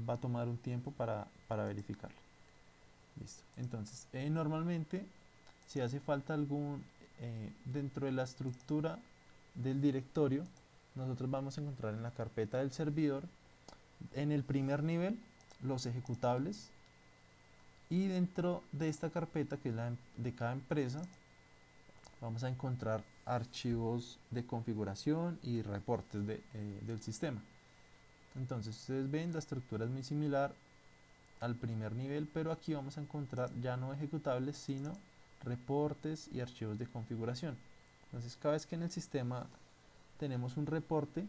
va a tomar un tiempo para verificarlo. Listo. Entonces, normalmente, si hace falta dentro de la estructura del directorio, nosotros vamos a encontrar en la carpeta del servidor, en el primer nivel, los ejecutables, y dentro de esta carpeta, que es la de cada empresa, vamos a encontrar archivos de configuración y reportes del sistema. Entonces ustedes ven, la estructura es muy similar al primer nivel, pero aquí vamos a encontrar ya no ejecutables, sino reportes y archivos de configuración. Entonces cada vez que en el sistema tenemos un reporte,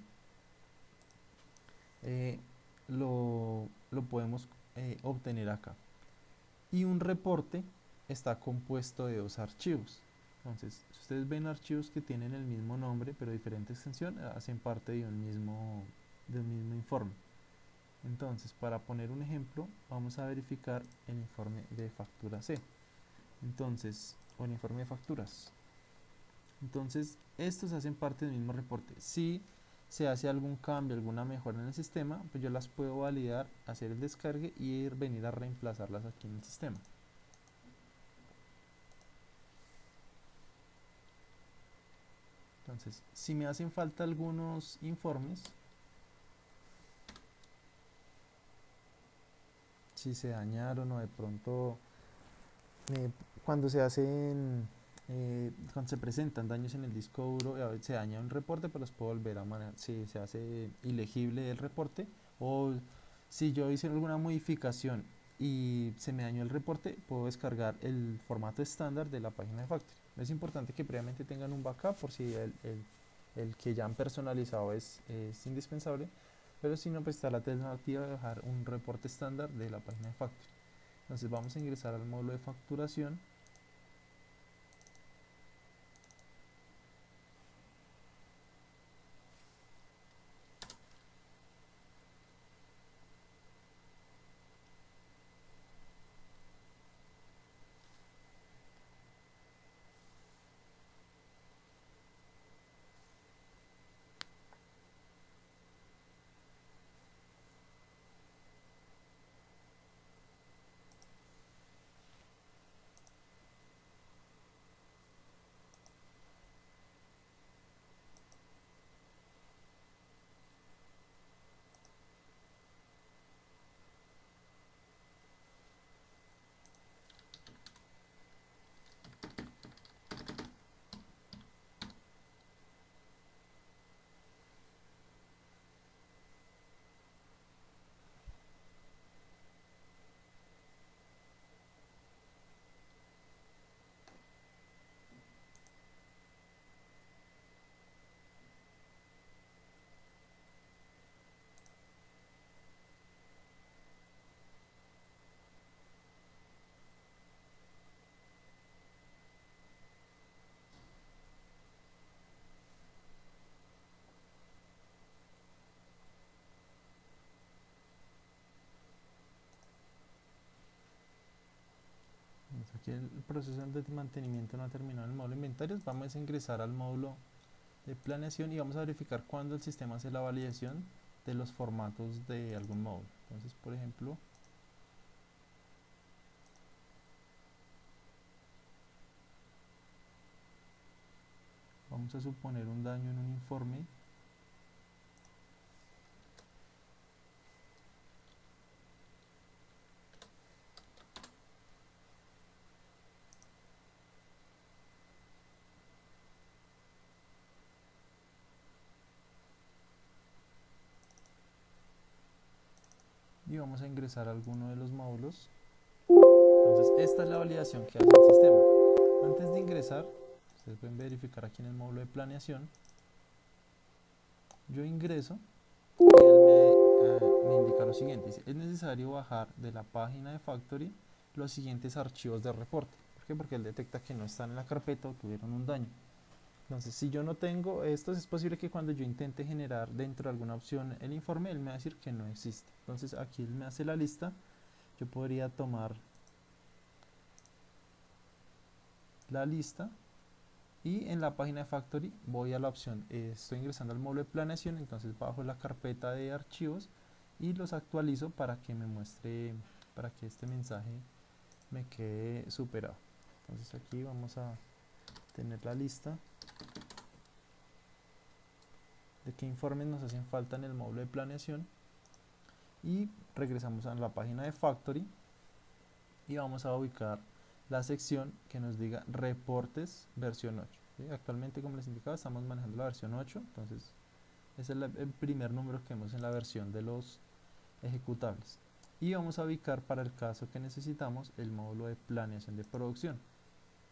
lo podemos obtener acá. Y un reporte está compuesto de dos archivos. Entonces, si ustedes ven archivos que tienen el mismo nombre pero diferente extensión, hacen parte de un mismo informe. Entonces, para poner un ejemplo, vamos a verificar el informe de factura C. Entonces, o el informe de facturas. Entonces, estos hacen parte del mismo reporte. Si se hace algún cambio, alguna mejora en el sistema, pues yo las puedo validar, hacer el descargue y venir a reemplazarlas aquí en el sistema. Entonces, si me hacen falta algunos informes, si se dañaron o de pronto cuando cuando se presentan daños en el disco duro, a veces se daña un reporte, pero los puedo volver a manejar. Si se hace ilegible el reporte, o si yo hice alguna modificación y se me dañó el reporte, puedo descargar el formato estándar de la página de Factory. Es importante que previamente tengan un backup por si el que ya han personalizado es indispensable, pero si no, pues está la alternativa de dejar un reporte estándar de la página de Factory. Entonces vamos a ingresar al módulo de facturación. Aquí el proceso de mantenimiento no ha terminado en el módulo de inventarios. Vamos a ingresar al módulo de planeación y vamos a verificar cuando el sistema hace la validación de los formatos de algún módulo. Entonces, por ejemplo, vamos a suponer un daño en un informe. Y vamos a ingresar a alguno de los módulos. Entonces esta es la validación que hace el sistema. Antes de ingresar, ustedes pueden verificar aquí en el módulo de planeación. Yo ingreso y él me indica lo siguiente. Dice, es necesario bajar de la página de Factory los siguientes archivos de reporte. ¿Por qué? Porque él detecta que no están en la carpeta o tuvieron un daño. Entonces, si yo no tengo estos, es posible que cuando yo intente generar dentro de alguna opción el informe, él me va a decir que no existe. Entonces, aquí él me hace la lista. Yo podría tomar la lista y en la página de Factory voy a la opción, estoy ingresando al módulo de planeación, entonces bajo la carpeta de archivos y los actualizo para que me muestre, para que este mensaje me quede superado. Entonces aquí vamos a tener la lista de qué informes nos hacen falta en el módulo de planeación y regresamos a la página de Factory y vamos a ubicar la sección que nos diga reportes versión 8. ¿Sí? Actualmente, como les indicaba, estamos manejando la versión 8, entonces ese es el primer número que vemos en la versión de los ejecutables. Y vamos a ubicar para el caso que necesitamos el módulo de planeación de producción.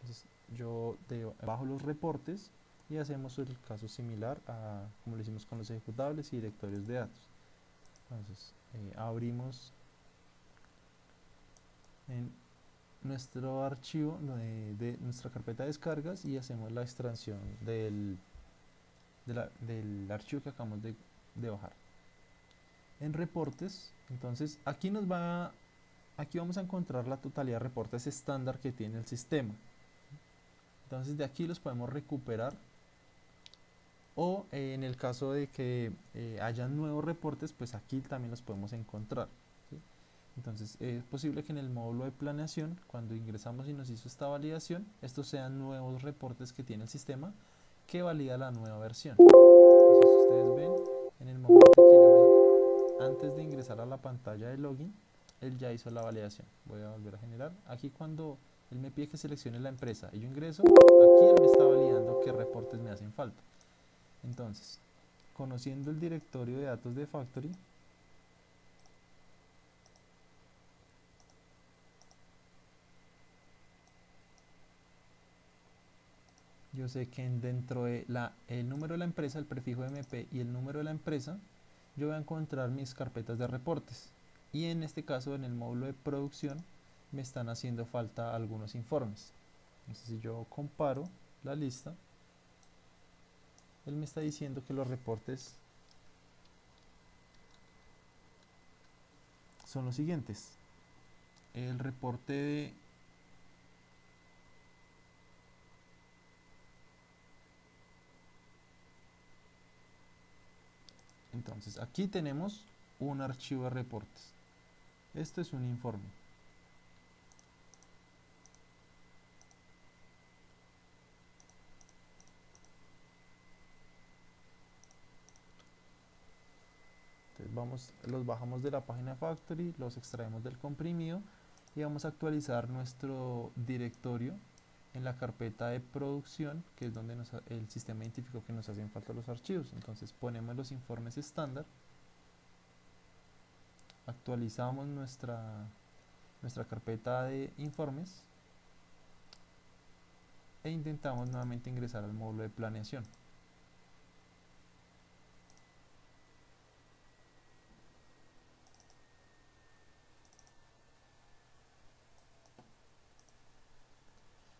Entonces yo bajo los reportes y hacemos el caso similar a como lo hicimos con los ejecutables y directorios de datos. Entonces abrimos en nuestro archivo de nuestra carpeta de descargas y hacemos la extracción del archivo que acabamos de bajar. En reportes, entonces aquí vamos a encontrar la totalidad de reportes estándar que tiene el sistema. Entonces de aquí los podemos recuperar o en el caso de que haya nuevos reportes, pues aquí también los podemos encontrar. ¿Sí? Entonces es posible que en el módulo de planeación, cuando ingresamos y nos hizo esta validación, estos sean nuevos reportes que tiene el sistema que valida la nueva versión. Entonces ustedes ven, en el momento que antes de ingresar a la pantalla de login, él ya hizo la validación. Voy a volver a generar. Aquí cuando él me pide que seleccione la empresa y yo ingreso, aquí él me está validando qué reportes me hacen falta. Entonces, conociendo el directorio de datos de Factory, yo sé que dentro de el número de la empresa, el prefijo MP y el número de la empresa, yo voy a encontrar mis carpetas de reportes. Y en este caso, en el módulo de producción, me están haciendo falta algunos informes. Entonces, si yo comparo la lista, él me está diciendo que los reportes son los siguientes. El reporte de entonces aquí tenemos un archivo de reportes. Esto es un informe. Entonces los bajamos de la página Factory, los extraemos del comprimido y vamos a actualizar nuestro directorio en la carpeta de producción, que es donde el sistema identificó que nos hacen falta los archivos. Entonces ponemos los informes estándar, actualizamos nuestra carpeta de informes e intentamos nuevamente ingresar al módulo de planeación.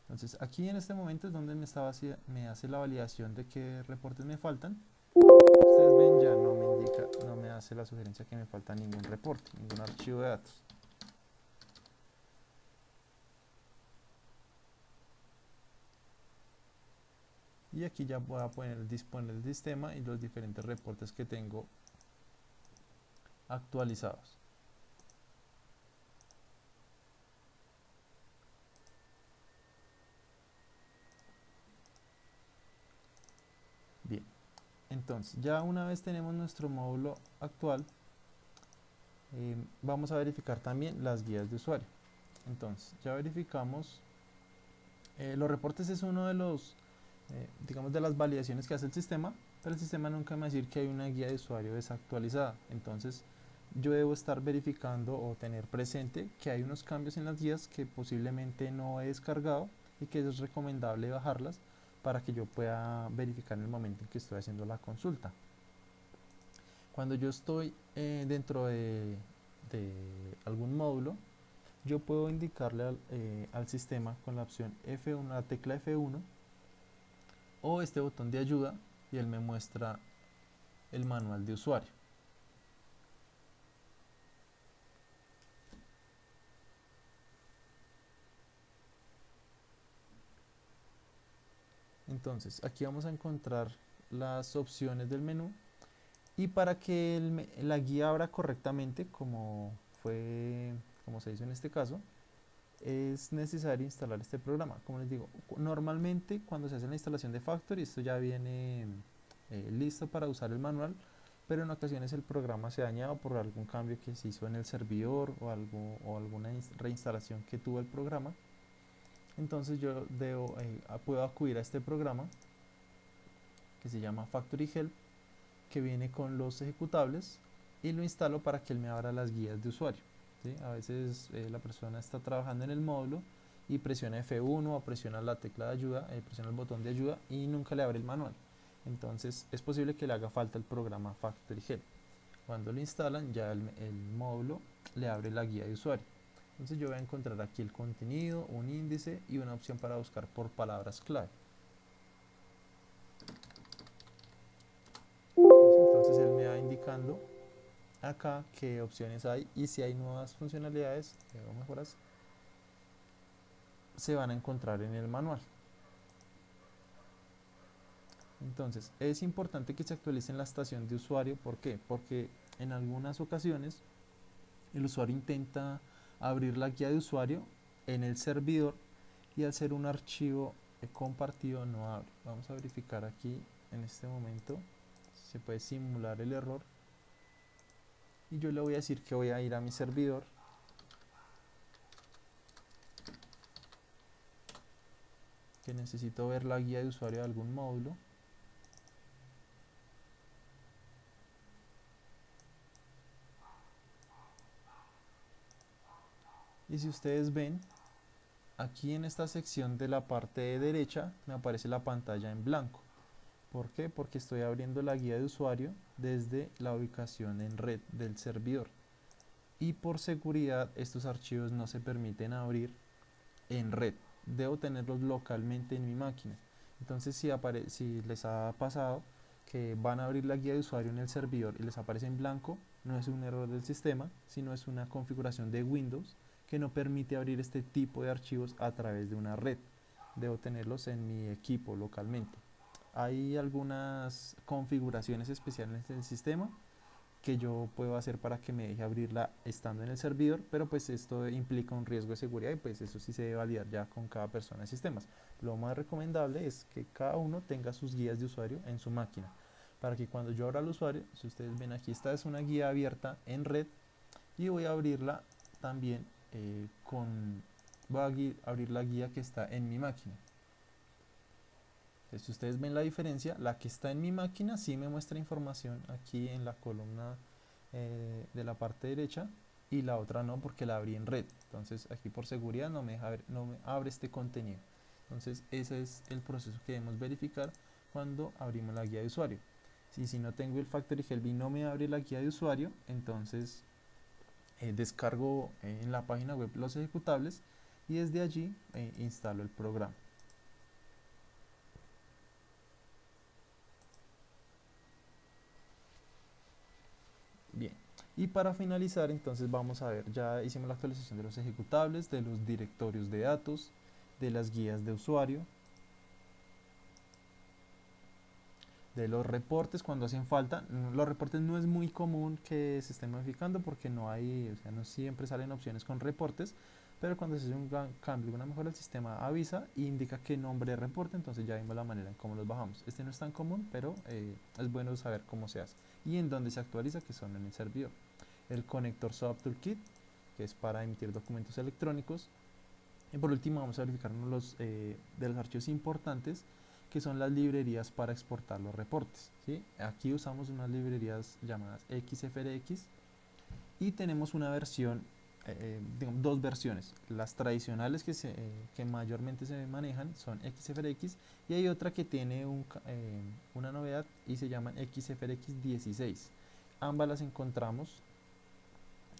Entonces aquí en este momento es donde me hace la validación de qué reportes me faltan. Ustedes ven, ya no me indica, no me hace la sugerencia que me falta ningún reporte, ningún archivo de datos. Y aquí ya voy a poner disponer del sistema y los diferentes reportes que tengo actualizados. Bien, entonces ya una vez tenemos nuestro módulo actual, vamos a verificar también las guías de usuario. Entonces ya verificamos, los reportes es uno de los, digamos, de las validaciones que hace el sistema, pero el sistema nunca me va a decir que hay una guía de usuario desactualizada. Entonces yo debo estar verificando o tener presente que hay unos cambios en las guías que posiblemente no he descargado y que es recomendable bajarlas para que yo pueda verificar en el momento en que estoy haciendo la consulta. Cuando yo estoy dentro de algún módulo, yo puedo indicarle al sistema con la opción F1, la tecla F1, o este botón de ayuda y él me muestra el manual de usuario. Entonces aquí vamos a encontrar las opciones del menú, y para que la guía abra correctamente como se hizo en este caso, es necesario instalar este programa. Como les digo, normalmente cuando se hace la instalación de Factory esto ya viene listo para usar el manual, pero en ocasiones el programa se ha dañado por algún cambio que se hizo en el servidor o alguna reinstalación que tuvo el programa. Entonces yo puedo acudir a este programa que se llama Factory Help, que viene con los ejecutables, y lo instalo para que él me abra las guías de usuario, ¿sí? A veces la persona está trabajando en el módulo y presiona F1 o presiona la tecla de ayuda, presiona el botón de ayuda y nunca le abre el manual. Entonces es posible que le haga falta el programa Factory Help. Cuando lo instalan, ya el módulo le abre la guía de usuario. Entonces yo voy a encontrar aquí el contenido, un índice y una opción para buscar por palabras clave. Entonces él me va indicando acá qué opciones hay, y si hay nuevas funcionalidades o mejoras, se van a encontrar en el manual. Entonces es importante que se actualice en la estación de usuario. ¿Por qué? Porque en algunas ocasiones el usuario intenta abrir la guía de usuario en el servidor y al ser un archivo compartido no abre. Vamos a verificar aquí en este momento si se puede simular el error, y yo le voy a decir que voy a ir a mi servidor que necesito ver la guía de usuario de algún módulo. Y si ustedes ven, aquí en esta sección de la parte de derecha me aparece la pantalla en blanco. ¿Por qué? Porque estoy abriendo la guía de usuario desde la ubicación en red del servidor. Y por seguridad estos archivos no se permiten abrir en red. Debo tenerlos localmente en mi máquina. Entonces si les ha pasado que van a abrir la guía de usuario en el servidor y les aparece en blanco, no es un error del sistema, sino es una configuración de Windows que no permite abrir este tipo de archivos a través de una red. Debo tenerlos en mi equipo localmente. Hay algunas configuraciones especiales en el sistema que yo puedo hacer para que me deje abrirla estando en el servidor, pero pues esto implica un riesgo de seguridad y pues eso sí se debe validar ya con cada persona de sistemas. Lo más recomendable es que cada uno tenga sus guías de usuario en su máquina, para que cuando yo abra al usuario, si ustedes ven aquí, esta es una guía abierta en red, y voy a abrirla también voy a abrir la guía que está en mi máquina. Entonces, si ustedes ven la diferencia, la que está en mi máquina sí me muestra información aquí en la columna de la parte derecha, y la otra no, porque la abrí en red. Entonces aquí por seguridad no me abre este contenido. Entonces ese es el proceso que debemos verificar cuando abrimos la guía de usuario. Si no tengo el Factory Help y no me abre la guía de usuario, entonces descargo en la página web los ejecutables y desde allí instalo el programa. Bien, y para finalizar entonces vamos a ver, ya hicimos la actualización de los ejecutables, de los directorios de datos, de las guías de usuario, de los reportes cuando hacen falta. Los reportes no es muy común que se estén modificando porque no hay, o sea, no siempre salen opciones con reportes, pero cuando se hace un cambio, una mejora, el sistema avisa e indica qué nombre de reporte. Entonces ya vimos la manera en cómo los bajamos. Este no es tan común, pero es bueno saber cómo se hace y en dónde se actualiza, que son en el servidor. El conector SOAP Toolkit, que es para emitir documentos electrónicos. Y por último vamos a verificar uno de los archivos importantes, que son las librerías para exportar los reportes, ¿sí? Aquí usamos unas librerías llamadas XFRX y tenemos una versión, digamos, dos versiones. Las tradicionales que mayormente se manejan son XFRX, y hay otra que tiene una novedad y se llama XFRX 16. Ambas las encontramos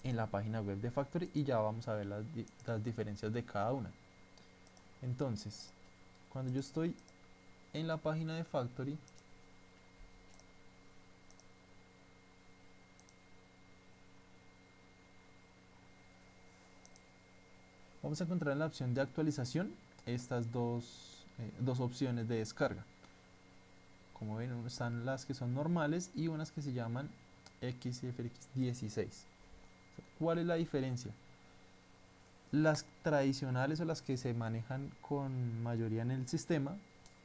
en la página web de Factory y ya vamos a ver las diferencias de cada una. Entonces, cuando yo estoy en la página de Factory vamos a encontrar en la opción de actualización estas dos opciones de descarga. Como ven, están las que son normales y unas que se llaman XFX 16. ¿Cuál es la diferencia? Las tradicionales o las que se manejan con mayoría en el sistema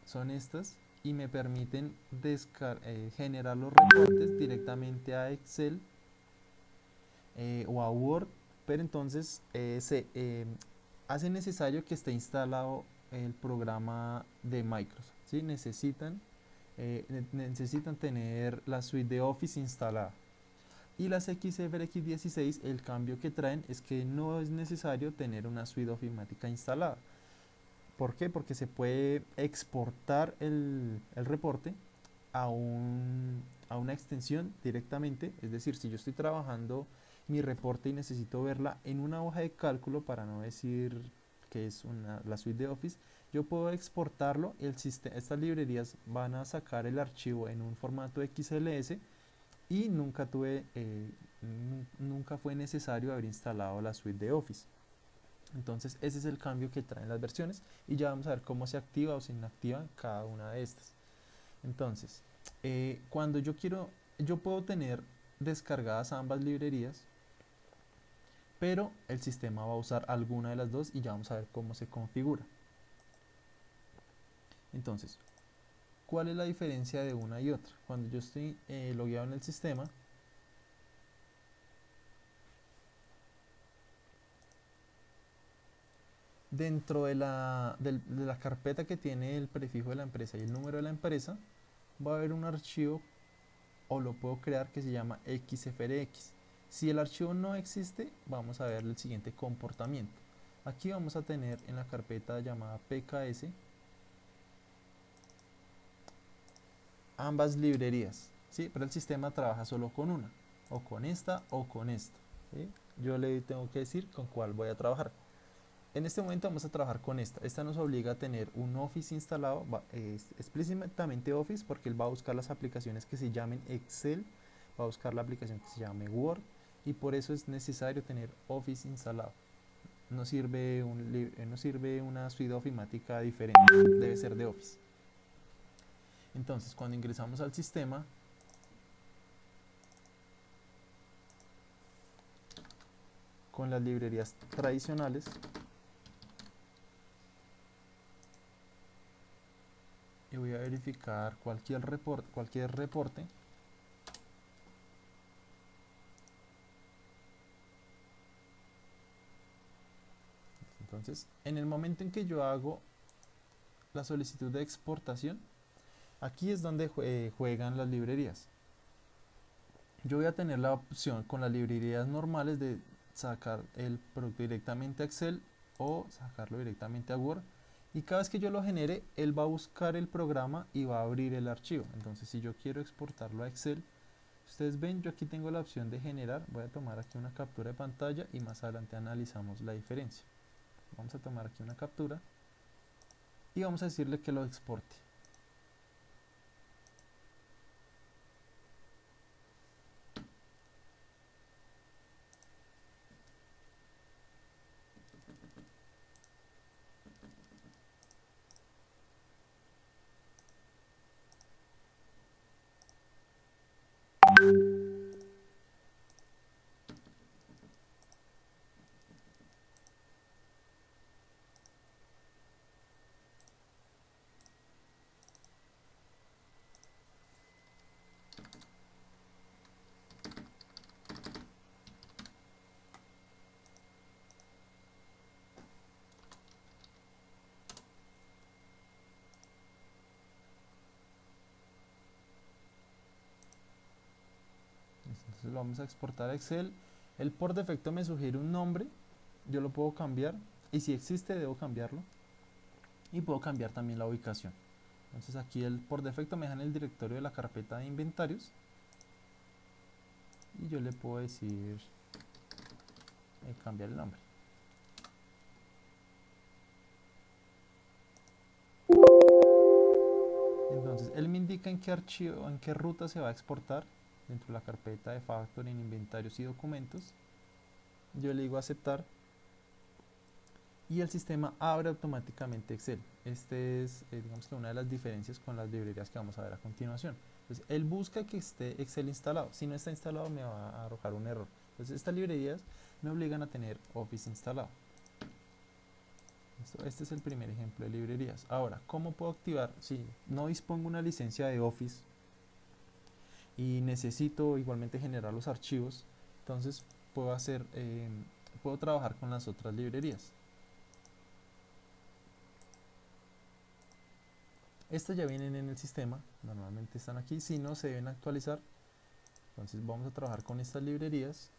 son estas y me permiten generar los reportes directamente a Excel o a Word, pero entonces hace necesario que esté instalado el programa de Microsoft, ¿sí? Necesitan tener la suite de Office instalada. Y las XFX 16, el cambio que traen es que no es necesario tener una suite ofimática instalada. ¿Por qué? Porque se puede exportar el reporte a una extensión directamente. Es decir, si yo estoy trabajando mi reporte y necesito verla en una hoja de cálculo, para no decir que es la suite de Office, yo puedo exportarlo. Estas librerías van a sacar el archivo en un formato XLS y nunca fue necesario haber instalado la suite de Office. Entonces ese es el cambio que traen las versiones y ya vamos a ver cómo se activa o se inactiva cada una de estas. Entonces, cuando yo puedo tener descargadas ambas librerías, pero el sistema va a usar alguna de las dos y ya vamos a ver cómo se configura. Entonces, ¿cuál es la diferencia de una y otra? Cuando yo estoy logueado en el sistema, dentro de la carpeta que tiene el prefijo de la empresa y el número de la empresa, va a haber un archivo, o lo puedo crear, que se llama XFRX. Si el archivo no existe, vamos a ver el siguiente comportamiento. Aquí vamos a tener en la carpeta llamada PKS ambas librerías, ¿sí? Pero el sistema trabaja solo con una, o con esta o con esta, ¿sí? Yo le tengo que decir con cuál voy a trabajar. En este momento vamos a trabajar con esta. Esta nos obliga a tener un Office instalado, explícitamente Office, porque él va a buscar las aplicaciones que se llamen Excel, va a buscar la aplicación que se llame Word, y por eso es necesario tener Office instalado. No sirve una suite ofimática diferente, debe ser de Office. Entonces, cuando ingresamos al sistema, con las librerías tradicionales, y voy a verificar cualquier reporte. Entonces, en el momento en que yo hago la solicitud de exportación, aquí es donde juegan las librerías. Yo voy a tener la opción con las librerías normales de sacar el producto directamente a Excel o sacarlo directamente a Word, y cada vez que yo lo genere, él va a buscar el programa y va a abrir el archivo. Entonces, si yo quiero exportarlo a Excel, ustedes ven, yo aquí tengo la opción de generar. Voy a tomar aquí una captura de pantalla y más adelante analizamos la diferencia. Vamos a tomar aquí una captura y vamos a decirle que lo exporte. Entonces lo vamos a exportar a Excel. Él por defecto me sugiere un nombre, yo lo puedo cambiar, y si existe debo cambiarlo, y puedo cambiar también la ubicación. Entonces aquí él por defecto me deja en el directorio de la carpeta de inventarios, y yo le puedo decir cambiar el nombre. Entonces, él me indica en qué archivo, en qué ruta se va a exportar dentro de la carpeta de Factoring, inventarios y documentos. Yo le digo aceptar y el sistema abre automáticamente Excel. Este es, digamos que una de las diferencias con las librerías que vamos a ver a continuación. Entonces, él busca que esté Excel instalado. Si no está instalado, me va a arrojar un error. Entonces, estas librerías me obligan a tener Office instalado. Este es el primer ejemplo de librerías. Ahora, ¿cómo puedo activar? Si no dispongo una licencia de Office y necesito igualmente generar los archivos, entonces puedo hacer, puedo trabajar con las otras librerías. Estas ya vienen en el sistema, normalmente están aquí, si no se deben actualizar. Entonces vamos a trabajar con estas librerías,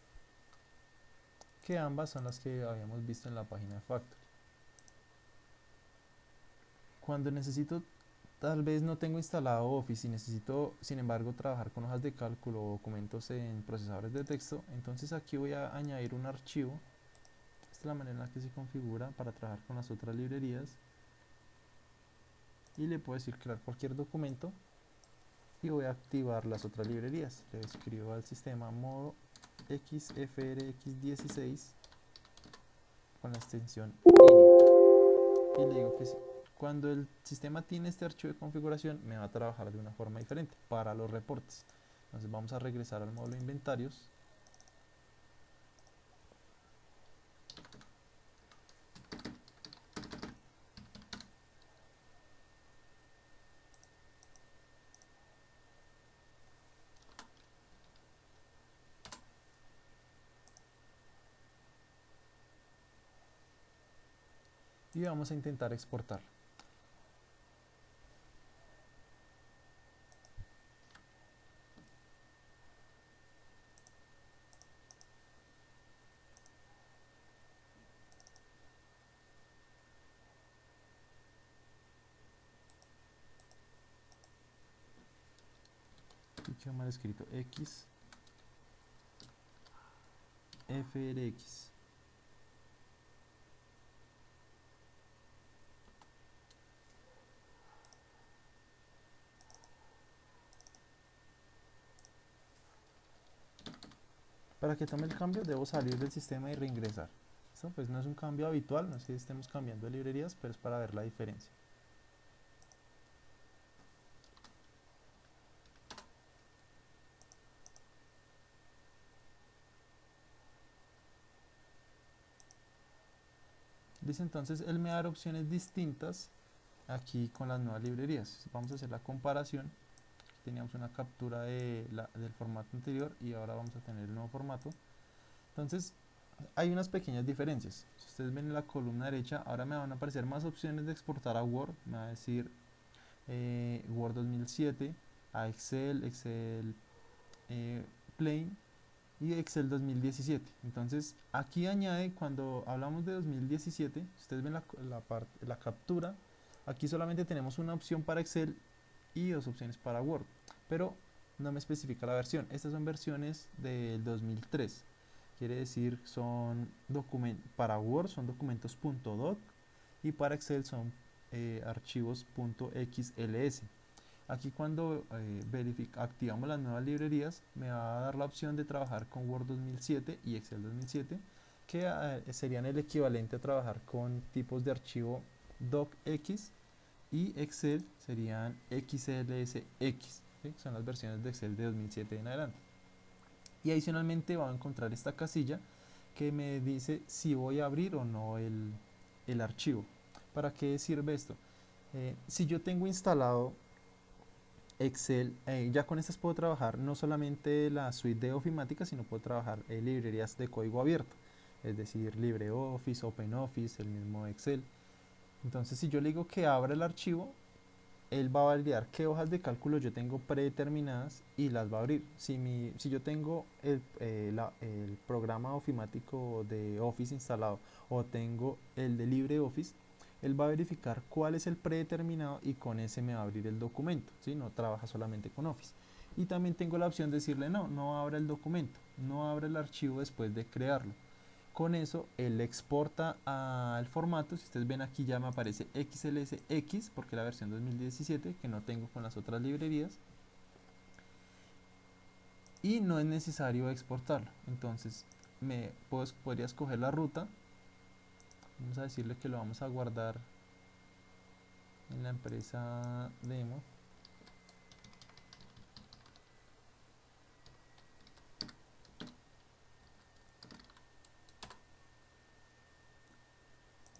que ambas son las que habíamos visto en la página de Factory. Cuando necesito, tal vez no tengo instalado Office y necesito, sin embargo, trabajar con hojas de cálculo o documentos en procesadores de texto, entonces aquí voy a añadir un archivo. Esta es la manera en la que se configura para trabajar con las otras librerías. Y le puedo decir crear cualquier documento y voy a activar las otras librerías. Le escribo al sistema modo xfrx16 con la extensión ini y le digo que sí. Cuando el sistema tiene este archivo de configuración, me va a trabajar de una forma diferente para los reportes. Entonces vamos a regresar al módulo de inventarios. Y vamos a intentar exportar. Aquí quedó mal escrito, xfrx. Para que tome el cambio debo salir del sistema y reingresar. Esto pues no es un cambio habitual, no es que estemos cambiando de librerías, pero es para ver la diferencia. Dice entonces, él me da opciones distintas aquí con las nuevas librerías. Vamos a hacer la comparación. Teníamos una captura del formato anterior y ahora vamos a tener el nuevo formato. Entonces, hay unas pequeñas diferencias. Si ustedes ven en la columna derecha, ahora me van a aparecer más opciones de exportar a Word. Me va a decir Word 2007, a Excel, Excel Plain y Excel 2017. Entonces, aquí añade, cuando hablamos de 2017, ustedes ven la captura, aquí solamente tenemos una opción para Excel y dos opciones para Word, pero no me especifica la versión. Estas son versiones del 2003. Quiere decir, son documentos para Word son documentos .doc y para Excel son archivos .xls. Aquí cuando activamos las nuevas librerías, me va a dar la opción de trabajar con Word 2007 y Excel 2007, que serían el equivalente a trabajar con tipos de archivo docx, y Excel serían XLSX, ¿sí? Son las versiones de Excel de 2007 en adelante. Y adicionalmente va a encontrar esta casilla que me dice si voy a abrir o no el archivo. ¿Para qué sirve esto? Si yo tengo instalado Excel, ya con estas puedo trabajar no solamente la suite de Ofimática, sino puedo trabajar librerías de código abierto, es decir, LibreOffice, OpenOffice, el mismo Excel. Entonces, si yo le digo que abra el archivo, él va a validar qué hojas de cálculo yo tengo predeterminadas y las va a abrir. Si yo tengo el programa ofimático de Office instalado o tengo el de LibreOffice, él va a verificar cuál es el predeterminado y con ese me va a abrir el documento, ¿sí? No trabaja solamente con Office. Y también tengo la opción de decirle no abra el documento, no abra el archivo después de crearlo. Con eso él exporta al formato. Si ustedes ven aquí ya me aparece XLSX porque es la versión 2017 que no tengo con las otras librerías. Y no es necesario exportarlo. Entonces podría escoger la ruta. Vamos a decirle que lo vamos a guardar en la empresa demo.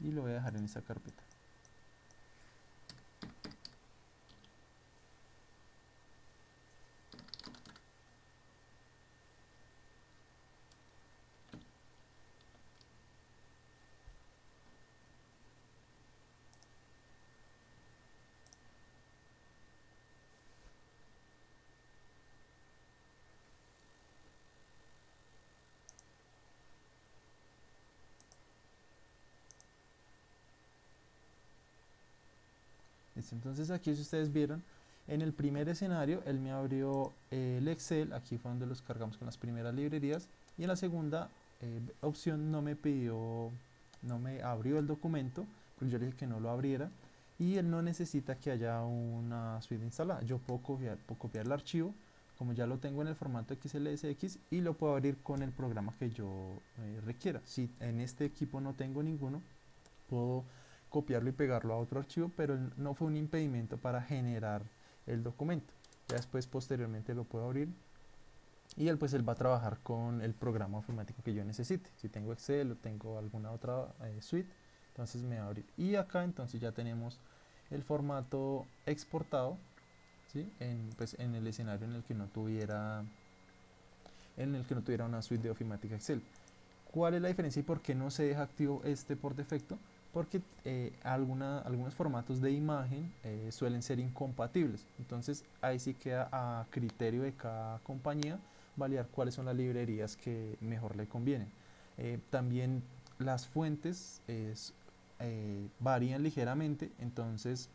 Y lo voy a dejar en esa carpeta. Listo, entonces aquí si ustedes vieron, en el primer escenario él me abrió el Excel, aquí fue donde los cargamos con las primeras librerías, y en la segunda opción no me pidió, no me abrió el documento, porque yo le dije que no lo abriera, y él no necesita que haya una suite instalada. Yo puedo copiar el archivo, como ya lo tengo en el formato XLSX, y lo puedo abrir con el programa que yo requiera. Si en este equipo no tengo ninguno, puedo copiarlo y pegarlo a otro archivo, pero no fue un impedimento para generar el documento. Ya después posteriormente lo puedo abrir y él va a trabajar con el programa informático que yo necesite. Si tengo Excel o tengo alguna otra suite, entonces me va a abrir. Y acá entonces ya tenemos el formato exportado, ¿sí? En el escenario en el que no tuviera una suite de ofimática Excel. ¿Cuál es la diferencia y por qué no se deja activo este por defecto? Porque algunos formatos de imagen suelen ser incompatibles. Entonces ahí sí queda a criterio de cada compañía validar cuáles son las librerías que mejor le convienen. También las fuentes varían ligeramente. Entonces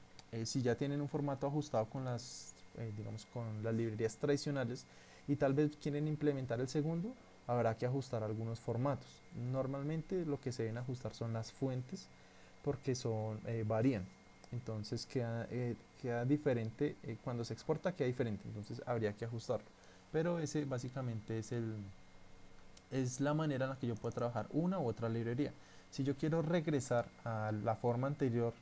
si ya tienen un formato ajustado con digamos, con las librerías tradicionales y tal vez quieren implementar el segundo, habrá que ajustar algunos formatos. Normalmente lo que se deben ajustar son las fuentes porque varían. Entonces queda diferente, cuando se exporta queda diferente, entonces habría que ajustarlo. Pero ese básicamente es la manera en la que yo puedo trabajar una u otra librería. Si yo quiero regresar a la forma anterior,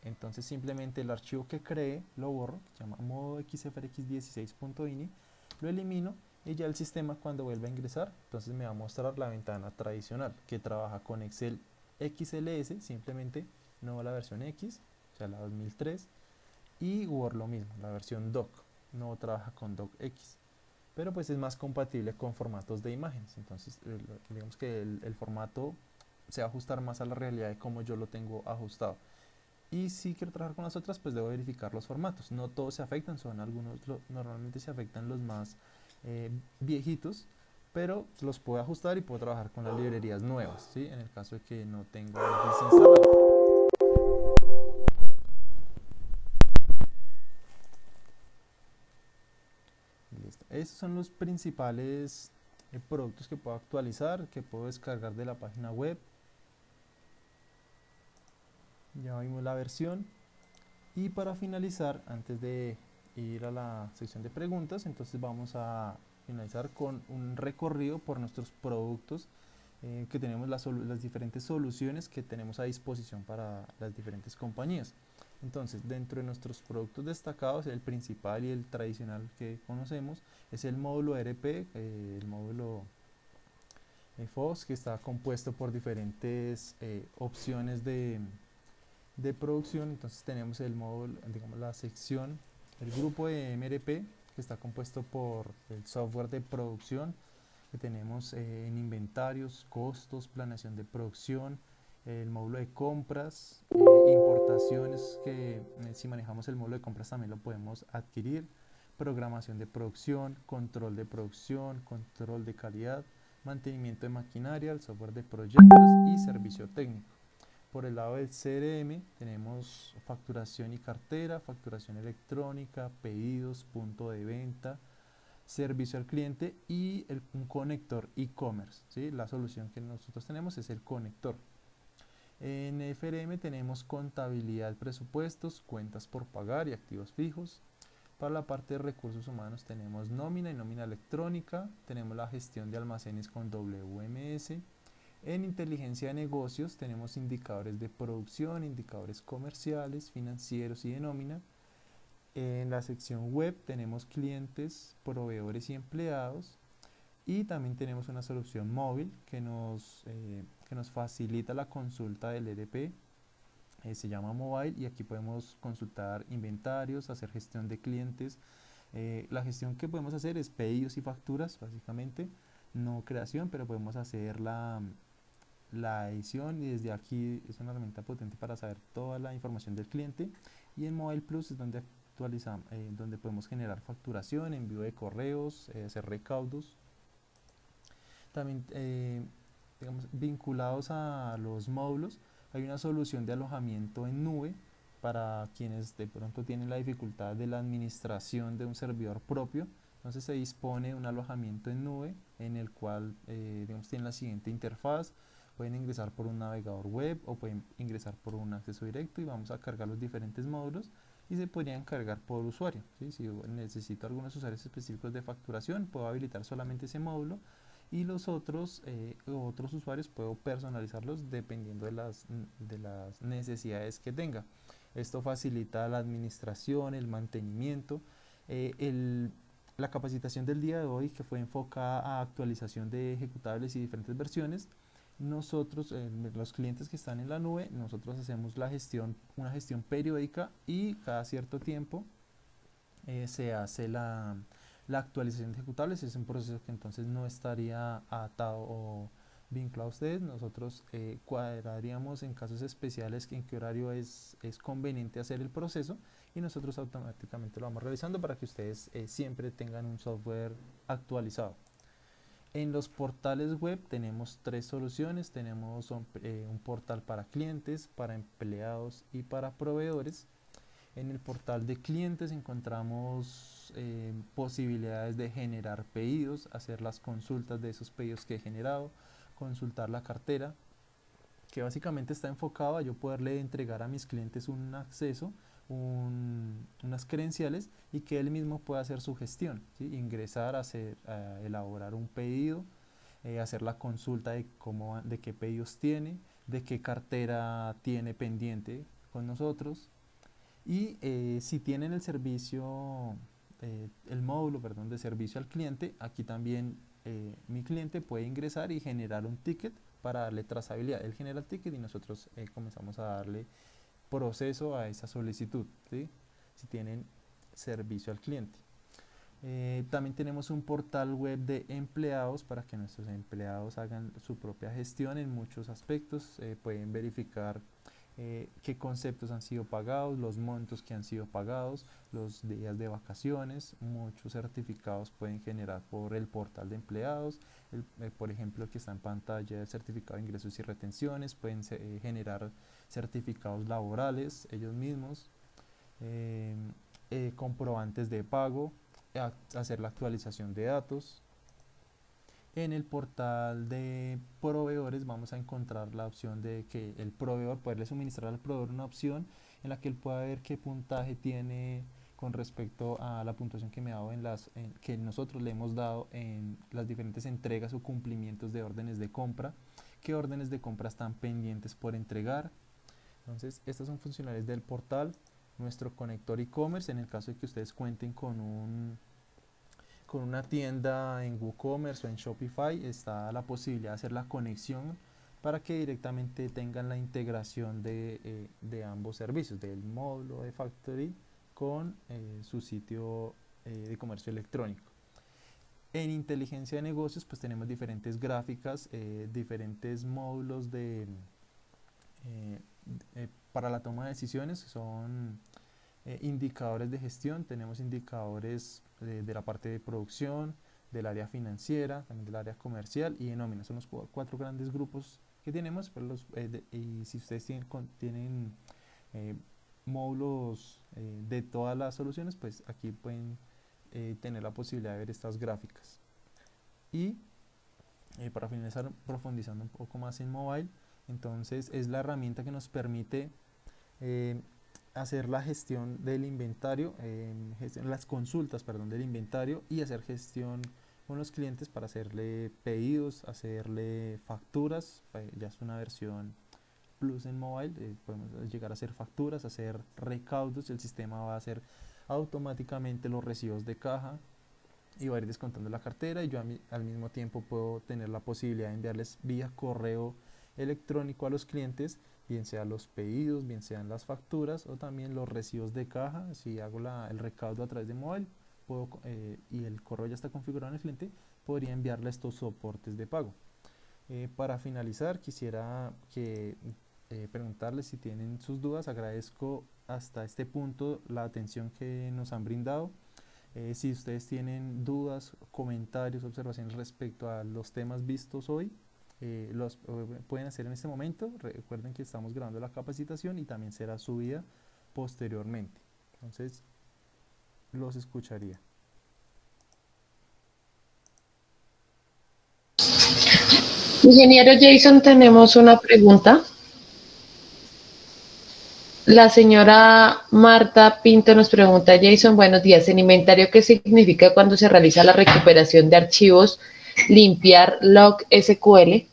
entonces simplemente el archivo que creé lo borro, que se llama modo xfrx16.ini, lo elimino y ya el sistema cuando vuelva a ingresar, entonces me va a mostrar la ventana tradicional que trabaja con Excel XLS, simplemente no la versión X, o sea la 2003, y Word lo mismo, la versión doc, no trabaja con docx, pero pues es más compatible con formatos de imágenes. Entonces digamos que el formato se va a ajustar más a la realidad de cómo yo lo tengo ajustado. Y si quiero trabajar con las otras, pues debo verificar los formatos. No todos se afectan, son algunos, normalmente se afectan los más viejitos, pero los puedo ajustar y puedo trabajar con las librerías nuevas, ¿sí? En el caso de que no tenga Office instalado. Listo. Estos son los principales productos que puedo actualizar, que puedo descargar de la página web. Ya vimos la versión. Y para finalizar, antes de ir a la sección de preguntas, entonces vamos a finalizar con un recorrido por nuestros productos que tenemos, las diferentes soluciones que tenemos a disposición para las diferentes compañías. Entonces, dentro de nuestros productos destacados, el principal y el tradicional que conocemos es el módulo ERP, el módulo FOS, que está compuesto por diferentes opciones de producción. Entonces tenemos el módulo, digamos la sección, el grupo de MRP, que está compuesto por el software de producción que tenemos en inventarios, costos, planeación de producción, el módulo de compras, importaciones, que si manejamos el módulo de compras también lo podemos adquirir, programación de producción, control de calidad, mantenimiento de maquinaria, el software de proyectos y servicio técnico. Por el lado del CRM tenemos facturación y cartera, facturación electrónica, pedidos, punto de venta, servicio al cliente y un conector e-commerce, ¿sí? La solución que nosotros tenemos es el conector. En FRM tenemos contabilidad, presupuestos, cuentas por pagar y activos fijos. Para la parte de recursos humanos tenemos nómina y nómina electrónica, tenemos la gestión de almacenes con WMS. En inteligencia de negocios tenemos indicadores de producción, indicadores comerciales, financieros y de nómina. En la sección web tenemos clientes, proveedores y empleados. Y también tenemos una solución móvil que nos facilita la consulta del ERP. Se llama Mobile y aquí podemos consultar inventarios, hacer gestión de clientes. La gestión que podemos hacer es pedidos y facturas, básicamente, no creación, pero podemos hacer la edición y desde aquí es una herramienta potente para saber toda la información del cliente. Y en Mobile Plus es donde actualizamos, donde podemos generar facturación, envío de correos, hacer recaudos. También, digamos, vinculados a los módulos, hay una solución de alojamiento en nube para quienes de pronto tienen la dificultad de la administración de un servidor propio. Entonces se dispone de un alojamiento en nube en el cual digamos, tienen la siguiente interfaz. Pueden ingresar por un navegador web o pueden ingresar por un acceso directo y vamos a cargar los diferentes módulos y se podrían cargar por usuario, ¿sí? Si necesito algunos usuarios específicos de facturación, puedo habilitar solamente ese módulo y los otros usuarios puedo personalizarlos dependiendo de las necesidades que tenga. Esto facilita la administración, el mantenimiento, eh, el, la capacitación del día de hoy que fue enfocada a actualización de ejecutables y diferentes versiones. Nosotros, los clientes que están en la nube, nosotros hacemos una gestión periódica y cada cierto tiempo se hace la actualización de ejecutables. Es un proceso que entonces no estaría atado o vinculado a ustedes. Nosotros cuadraríamos en casos especiales en qué horario es conveniente hacer el proceso y nosotros automáticamente lo vamos realizando para que ustedes siempre tengan un software actualizado. En los portales web tenemos tres soluciones. Tenemos un portal para clientes, para empleados y para proveedores. En el portal de clientes encontramos posibilidades de generar pedidos, hacer las consultas de esos pedidos que he generado, consultar la cartera, que básicamente está enfocado a yo poderle entregar a mis clientes un acceso, unas credenciales y que él mismo pueda hacer su gestión, ¿sí? Ingresar, a elaborar un pedido, hacer la consulta de qué pedidos tiene, de qué cartera tiene pendiente con nosotros y si tienen el servicio, el módulo, perdón, de servicio al cliente, aquí también mi cliente puede ingresar y generar un ticket para darle trazabilidad. Él genera el ticket y nosotros comenzamos a darle proceso a esa solicitud, ¿sí? Si tienen servicio al cliente. También tenemos un portal web de empleados para que nuestros empleados hagan su propia gestión en muchos aspectos. Pueden verificar qué conceptos han sido pagados, los montos que han sido pagados, los días de vacaciones. Muchos certificados pueden generar por el portal de empleados. Por ejemplo, el que está en pantalla, el certificado de ingresos y retenciones. Pueden generar certificados laborales ellos mismos, eh, comprobantes de pago, hacer la actualización de datos. En el portal de proveedores vamos a encontrar la opción de que el proveedor, poderle suministrar al proveedor una opción en la que él pueda ver qué puntaje tiene con respecto a la puntuación que me ha dado que nosotros le hemos dado en las diferentes entregas o cumplimientos de órdenes de compra, qué órdenes de compra están pendientes por entregar. Entonces, estas son funcionalidades del portal. Nuestro conector e-commerce, en el caso de que ustedes cuenten con una tienda en WooCommerce o en Shopify, está la posibilidad de hacer la conexión para que directamente tengan la integración de ambos servicios, del módulo de Factory con su sitio de comercio electrónico. En inteligencia de negocios pues tenemos diferentes gráficas, diferentes módulos eh, para la toma de decisiones. Son indicadores de gestión, tenemos indicadores de la parte de producción, del área financiera, también del área comercial y de nómina. Son los cuatro grandes grupos que tenemos, pero y si ustedes tienen módulos de todas las soluciones, pues aquí pueden tener la posibilidad de ver estas gráficas. Y para finalizar, profundizando un poco más en mobile, entonces es la herramienta que nos permite eh, hacer la gestión del inventario, las consultas, perdón, del inventario, y hacer gestión con los clientes para hacerle pedidos, hacerle facturas. Ya es una versión plus en mobile, podemos llegar a hacer facturas, hacer recaudos. El sistema va a hacer automáticamente los recibos de caja y va a ir descontando la cartera, y yo al mismo tiempo puedo tener la posibilidad de enviarles vía correo electrónico a los clientes, bien sean los pedidos, bien sean las facturas o también los recibos de caja. Si hago el recaudo a través de mobile y el correo ya está configurado en el cliente, podría enviarle estos soportes de pago. Para finalizar, quisiera preguntarles si tienen sus dudas. Agradezco hasta este punto la atención que nos han brindado. Si ustedes tienen dudas, comentarios, observaciones respecto a los temas vistos hoy, los pueden hacer en este momento. Recuerden que estamos grabando la capacitación y también será subida posteriormente. Entonces, los escucharía. Ingeniero Jason, tenemos una pregunta. La señora Marta Pinto nos pregunta: Jason, buenos días. ¿En inventario qué significa cuando se realiza la recuperación de archivos, limpiar log SQL?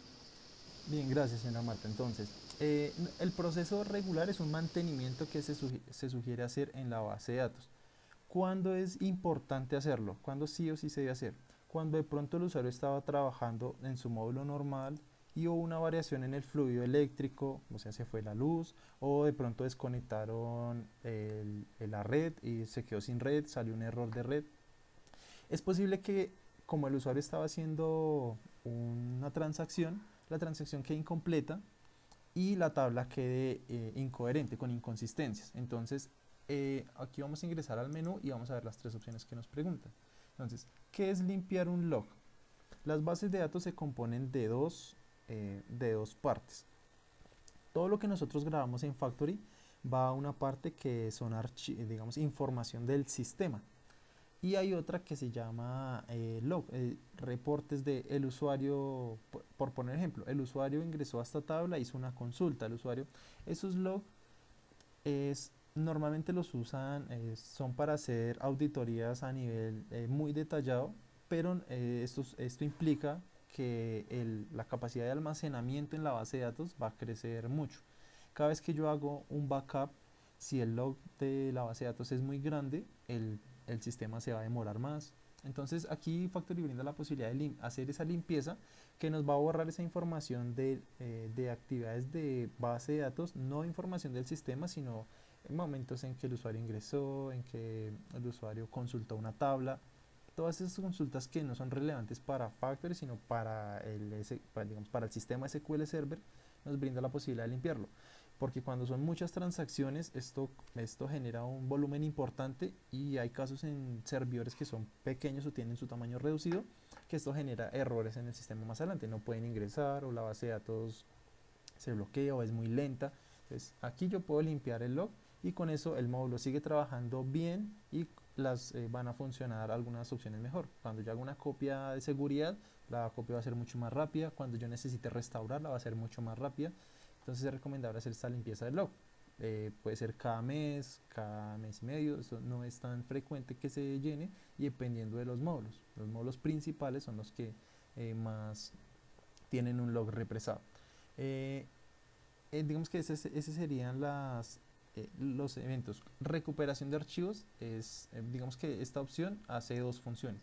Bien, gracias, señora Marta. Entonces, el proceso regular es un mantenimiento que se sugiere hacer en la base de datos. ¿Cuándo es importante hacerlo? ¿Cuándo sí o sí se debe hacer? Cuando de pronto el usuario estaba trabajando en su módulo normal y hubo una variación en el fluido eléctrico, o sea, se fue la luz, o de pronto desconectaron la red y se quedó sin red, salió un error de red. Es posible que, como el usuario estaba haciendo una transacción, la transacción quede incompleta y la tabla quede incoherente, con inconsistencias. Entonces, aquí vamos a ingresar al menú y vamos a ver las tres opciones que nos preguntan. Entonces, ¿qué es limpiar un log? Las bases de datos se componen de dos partes. Todo lo que nosotros grabamos en Factory va a una parte que son digamos, información del sistema. Y hay otra que se llama log, reportes del usuario. Por poner ejemplo, el usuario ingresó a esta tabla, hizo una consulta al usuario. Esos logs normalmente los usan, son para hacer auditorías a nivel muy detallado, pero esto implica que la capacidad de almacenamiento en la base de datos va a crecer mucho. Cada vez que yo hago un backup, si el log de la base de datos es muy grande, el sistema se va a demorar más. Entonces aquí Factory brinda la posibilidad de hacer esa limpieza que nos va a borrar esa información de actividades de base de datos, no información del sistema, sino en momentos en que el usuario ingresó, en que el usuario consultó una tabla. Todas esas consultas que no son relevantes para Factory, sino digamos, para el sistema SQL Server, nos brinda la posibilidad de limpiarlo. Porque cuando son muchas transacciones, esto genera un volumen importante, y hay casos en servidores que son pequeños o tienen su tamaño reducido, que esto genera errores en el sistema más adelante. No pueden ingresar, o la base de datos se bloquea o es muy lenta. Entonces, aquí yo puedo limpiar el log y con eso el módulo sigue trabajando bien y van a funcionar algunas opciones mejor. Cuando yo hago una copia de seguridad, la copia va a ser mucho más rápida. Cuando yo necesite restaurarla, va a ser mucho más rápida. Entonces es recomendable hacer esta limpieza del log. Puede ser cada mes y medio. Eso no es tan frecuente que se llene, y dependiendo de los módulos. Los módulos principales son los que más tienen un log represado. Digamos que ese serían los eventos. Recuperación de archivos digamos que esta opción hace dos funciones.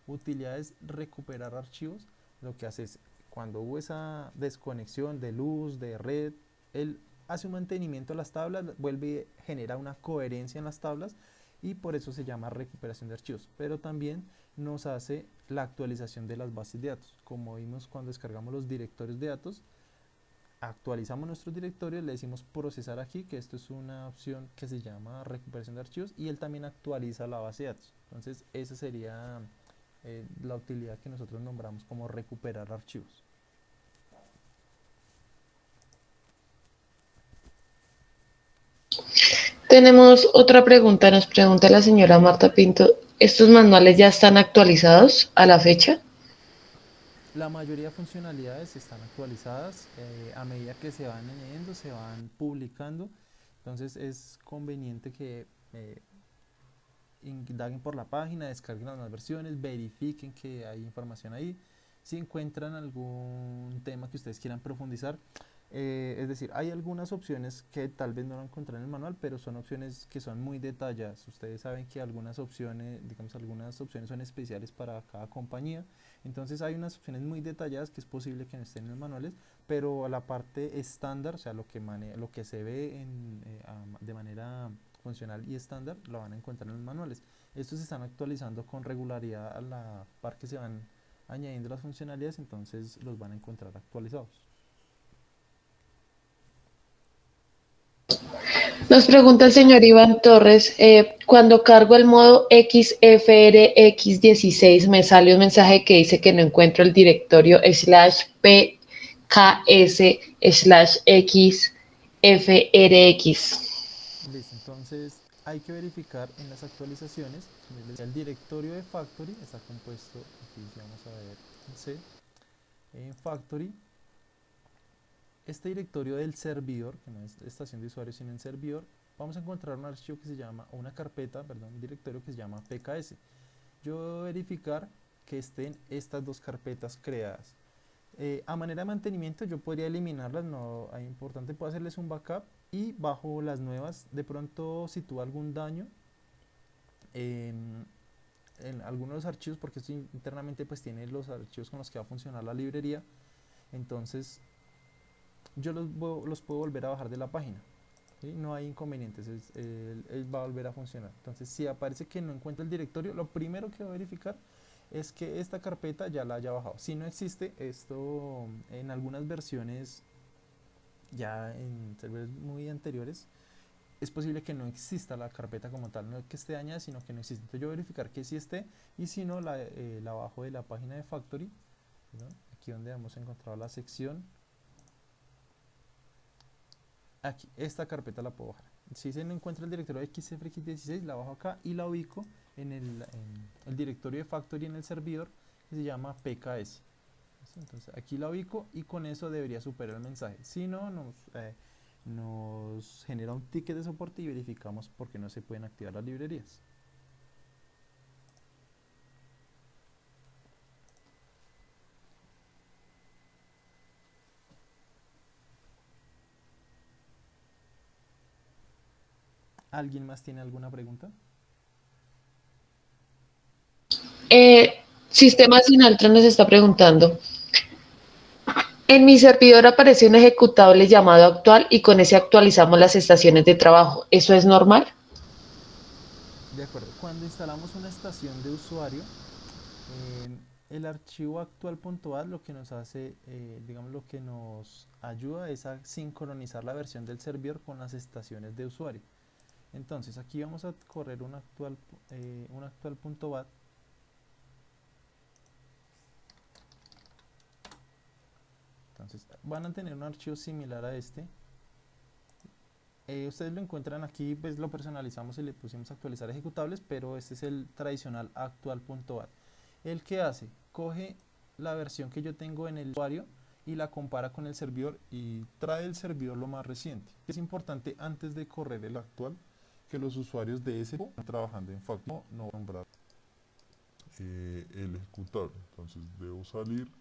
Utilidad es recuperar archivos. Lo que hace es, cuando hubo esa desconexión de luz, de red, él hace un mantenimiento a las tablas, vuelve y genera una coherencia en las tablas, y por eso se llama recuperación de archivos. Pero también nos hace la actualización de las bases de datos. Como vimos cuando descargamos los directorios de datos, actualizamos nuestros directorios, le decimos procesar aquí, que esto es una opción que se llama recuperación de archivos, y él también actualiza la base de datos. Entonces esa sería la utilidad que nosotros nombramos como recuperar archivos. Tenemos otra pregunta. Nos pregunta la señora Marta Pinto: ¿Estos manuales ya están actualizados a la fecha? La mayoría de funcionalidades están actualizadas a medida que se van añadiendo, se van publicando. Entonces es conveniente que indaguen por la página, descarguen las nuevas versiones, verifiquen que hay información ahí. Si encuentran algún tema que ustedes quieran profundizar, es decir, hay algunas opciones que tal vez no lo encontrarán en el manual, pero son opciones que son muy detalladas. Ustedes saben que algunas opciones, digamos, algunas opciones son especiales para cada compañía. Entonces hay unas opciones muy detalladas que es posible que no estén en los manuales, pero la parte estándar, o sea, lo que se ve de manera funcional y estándar, lo van a encontrar en los manuales. Estos se están actualizando con regularidad a la par que se van añadiendo las funcionalidades, entonces los van a encontrar actualizados. Nos pregunta el señor Iván Torres, cuando cargo el modo XFRX16 me sale un mensaje que dice que no encuentro el directorio /pks/xfrx. Listo, entonces hay que verificar en las actualizaciones, el directorio de Factory está compuesto, aquí si vamos a ver en C, en Factory, este directorio del servidor, que no es estación de usuario sino en servidor, vamos a encontrar un archivo que se llama, una carpeta, perdón, un directorio que se llama pks. Yo voy a verificar que estén estas dos carpetas creadas. A manera de mantenimiento yo podría eliminarlas, no es importante, puedo hacerles un backup y bajo las nuevas, de pronto si tuvo algún daño en, en algunos de los archivos, porque esto internamente pues tiene los archivos con los que va a funcionar la librería, entonces yo los puedo volver a bajar de la página. ¿Sí? No hay inconvenientes, él va a volver a funcionar. Entonces si aparece que no encuentra el directorio, lo primero que voy a verificar es que esta carpeta ya la haya bajado. Si no existe, esto en algunas versiones, ya en servidores muy anteriores, es posible que no exista la carpeta como tal, no que esté dañada, sino que no existe. Entonces yo voy a verificar que sí esté, y si no, la bajo de la página de Factory, ¿no? Aquí donde hemos encontrado la sección, aquí, esta carpeta la puedo bajar. Si se no encuentra el directorio de XFX16, la bajo acá y la ubico en el directorio de Factory en el servidor que se llama PKS. Entonces aquí la ubico y con eso debería superar el mensaje. Si no, nos genera un ticket de soporte y verificamos por qué no se pueden activar las librerías. ¿Alguien más tiene alguna pregunta? Sistema Sinaltra nos está preguntando, en mi servidor aparece un ejecutable llamado actual y con ese actualizamos las estaciones de trabajo. ¿Eso es normal? De acuerdo. Cuando instalamos una estación de usuario, el archivo actual.bat lo que nos hace, digamos, lo que nos ayuda es a sincronizar la versión del servidor con las estaciones de usuario. Entonces aquí vamos a correr un actual.bat. Entonces van a tener un archivo similar a este. Ustedes lo encuentran aquí, pues lo personalizamos y le pusimos actualizar ejecutables, pero este es el tradicional actual.bat. ¿El que hace? Coge la versión que yo tengo en el usuario y la compara con el servidor y trae el servidor lo más reciente. Es importante antes de correr el actual que los usuarios de ese están trabajando en Factory. No voy a nombrar el ejecutable. Entonces debo salir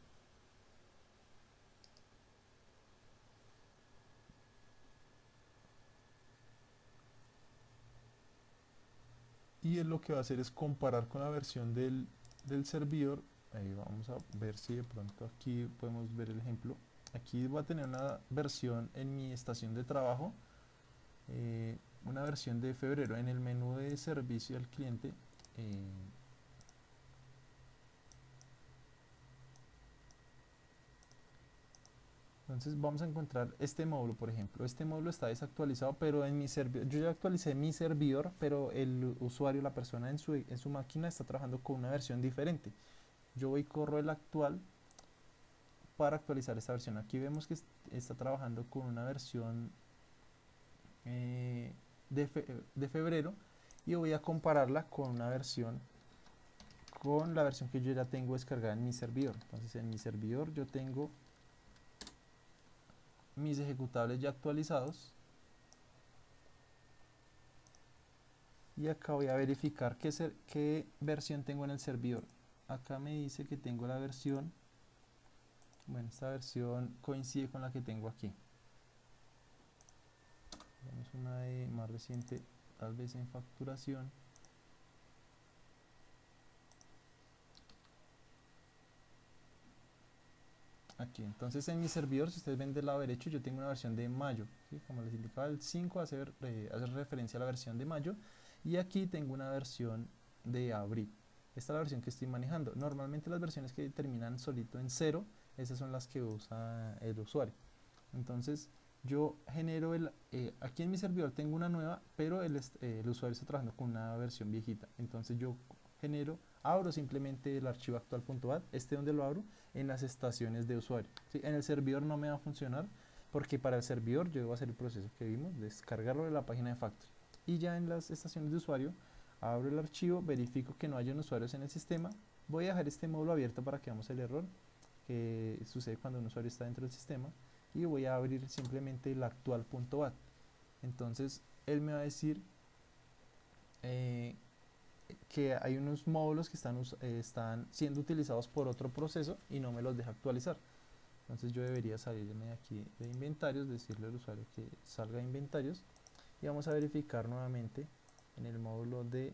y él lo que va a hacer es comparar con la versión del servidor. Ahí vamos a ver si de pronto aquí podemos ver el ejemplo. Aquí voy a tener una versión en mi estación de trabajo, una versión de febrero. En el menú de servicio al cliente, entonces vamos a encontrar este módulo, por ejemplo. Este módulo está desactualizado, pero en mi servidor, yo ya actualicé mi servidor, pero el usuario, la persona en su máquina está trabajando con una versión diferente. Yo voy y corro el actual para actualizar esta versión. Aquí vemos que está trabajando con una versión de febrero y voy a compararla con una versión con la versión que yo ya tengo descargada en mi servidor. Entonces en mi servidor yo tengo mis ejecutables ya actualizados. Y acá voy a verificar qué versión tengo en el servidor. Acá me dice que tengo la versión, bueno, esta versión coincide con la que tengo aquí. Vamos una de más reciente, tal vez en facturación. Aquí, entonces en mi servidor, si ustedes ven del lado derecho, yo tengo una versión de mayo, ¿sí? Como les indicaba, el 5 hace referencia a la versión de mayo, y aquí tengo una versión de abril. Esta es la versión que estoy manejando. Normalmente las versiones que terminan solito en 0, esas son las que usa el usuario. Entonces yo genero aquí en mi servidor tengo una nueva, pero el usuario está trabajando con una versión viejita. Entonces yo abro simplemente el archivo actual.bat, donde lo abro, en las estaciones de usuario, ¿sí? En el servidor no me va a funcionar, porque para el servidor yo debo hacer el proceso que vimos, descargarlo de la página de Factory. Y ya en las estaciones de usuario, abro el archivo, verifico que no hayan usuarios en el sistema, voy a dejar este módulo abierto para que veamos el error que sucede cuando un usuario está dentro del sistema, y voy a abrir simplemente el actual.bat. Entonces él me va a decir que hay unos módulos que están siendo utilizados por otro proceso y no me los deja actualizar. Entonces yo debería salirme de aquí de inventarios, decirle al usuario que salga de inventarios, y vamos a verificar nuevamente en el módulo de,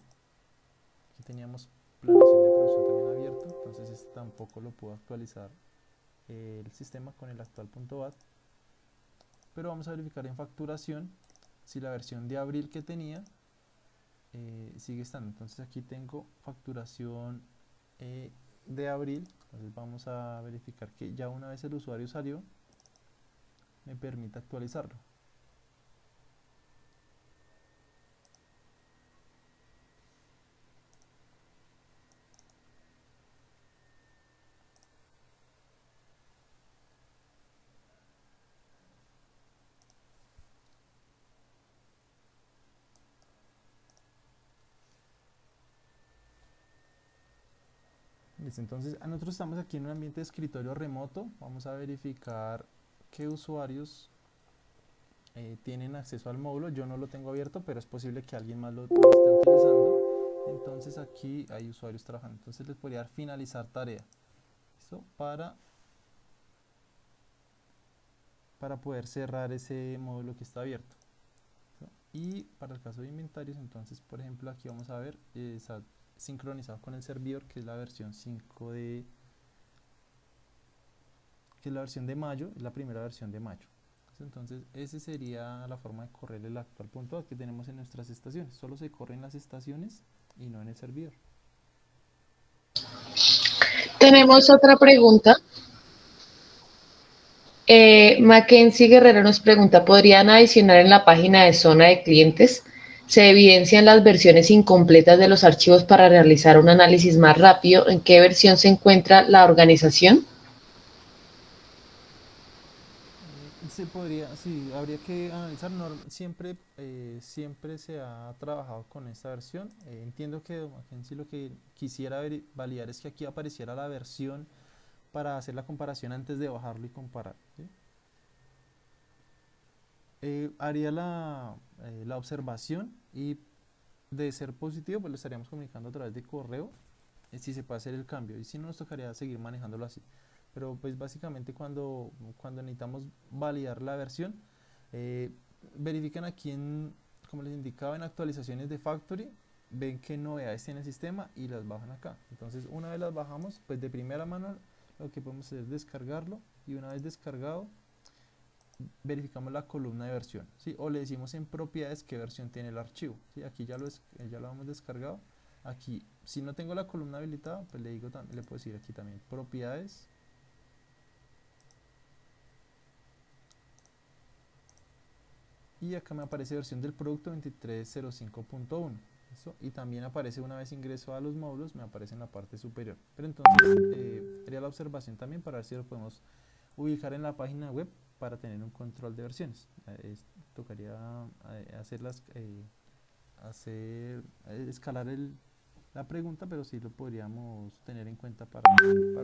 aquí teníamos planeación de producción también abierto, entonces este tampoco lo puedo actualizar el sistema con el actual.bat, pero vamos a verificar en facturación si la versión de abril que tenía sigue estando. Entonces aquí tengo facturación de abril. Entonces vamos a verificar que ya una vez el usuario salió, me permite actualizarlo. Listo, entonces nosotros estamos aquí en un ambiente de escritorio remoto. Vamos a verificar qué usuarios tienen acceso al módulo. Yo no lo tengo abierto, pero es posible que alguien más lo esté utilizando. Entonces aquí hay usuarios trabajando. Entonces les podría dar finalizar tarea. ¿Listo? Para poder cerrar ese módulo que está abierto. ¿Listo? Y para el caso de inventarios, entonces por ejemplo aquí vamos a ver, está sincronizado con el servidor, que es la versión 5 que es la versión de mayo, es la primera versión de mayo. Entonces esa sería la forma de correr el actual punto que tenemos en nuestras estaciones. Solo se corre en las estaciones y no en el servidor. Tenemos otra pregunta. Mackenzie Guerrero nos pregunta, ¿podrían adicionar en la página de zona de clientes? ¿Se evidencian las versiones incompletas de los archivos para realizar un análisis más rápido? ¿En qué versión se encuentra la organización? Se podría, sí, habría que analizar. Siempre se ha trabajado con esta versión. Entiendo que Mackenzie lo que quisiera validar es que aquí apareciera la versión para hacer la comparación antes de bajarlo y comparar, ¿sí? Haría la observación, y de ser positivo, pues lo estaríamos comunicando a través de correo si se puede hacer el cambio, y si no, nos tocaría seguir manejándolo así. Pero pues básicamente cuando necesitamos validar la versión, eh, verifican aquí como les indicaba, en actualizaciones de Factory, ven qué novedades tiene el sistema y las bajan acá. Entonces una vez las bajamos, pues de primera mano lo que podemos hacer es descargarlo, y una vez descargado verificamos la columna de versión, ¿sí? O le decimos en propiedades qué versión tiene el archivo, ¿sí? Aquí ya lo hemos descargado. Aquí, si no tengo la columna habilitada, pues le puedo decir aquí también propiedades, y acá me aparece versión del producto 2305.1. Y también aparece, una vez ingreso a los módulos, me aparece en la parte superior. Pero entonces haría la observación también para ver si lo podemos ubicar en la página web para tener un control de versiones. Tocaría escalar la pregunta, pero sí lo podríamos tener en cuenta para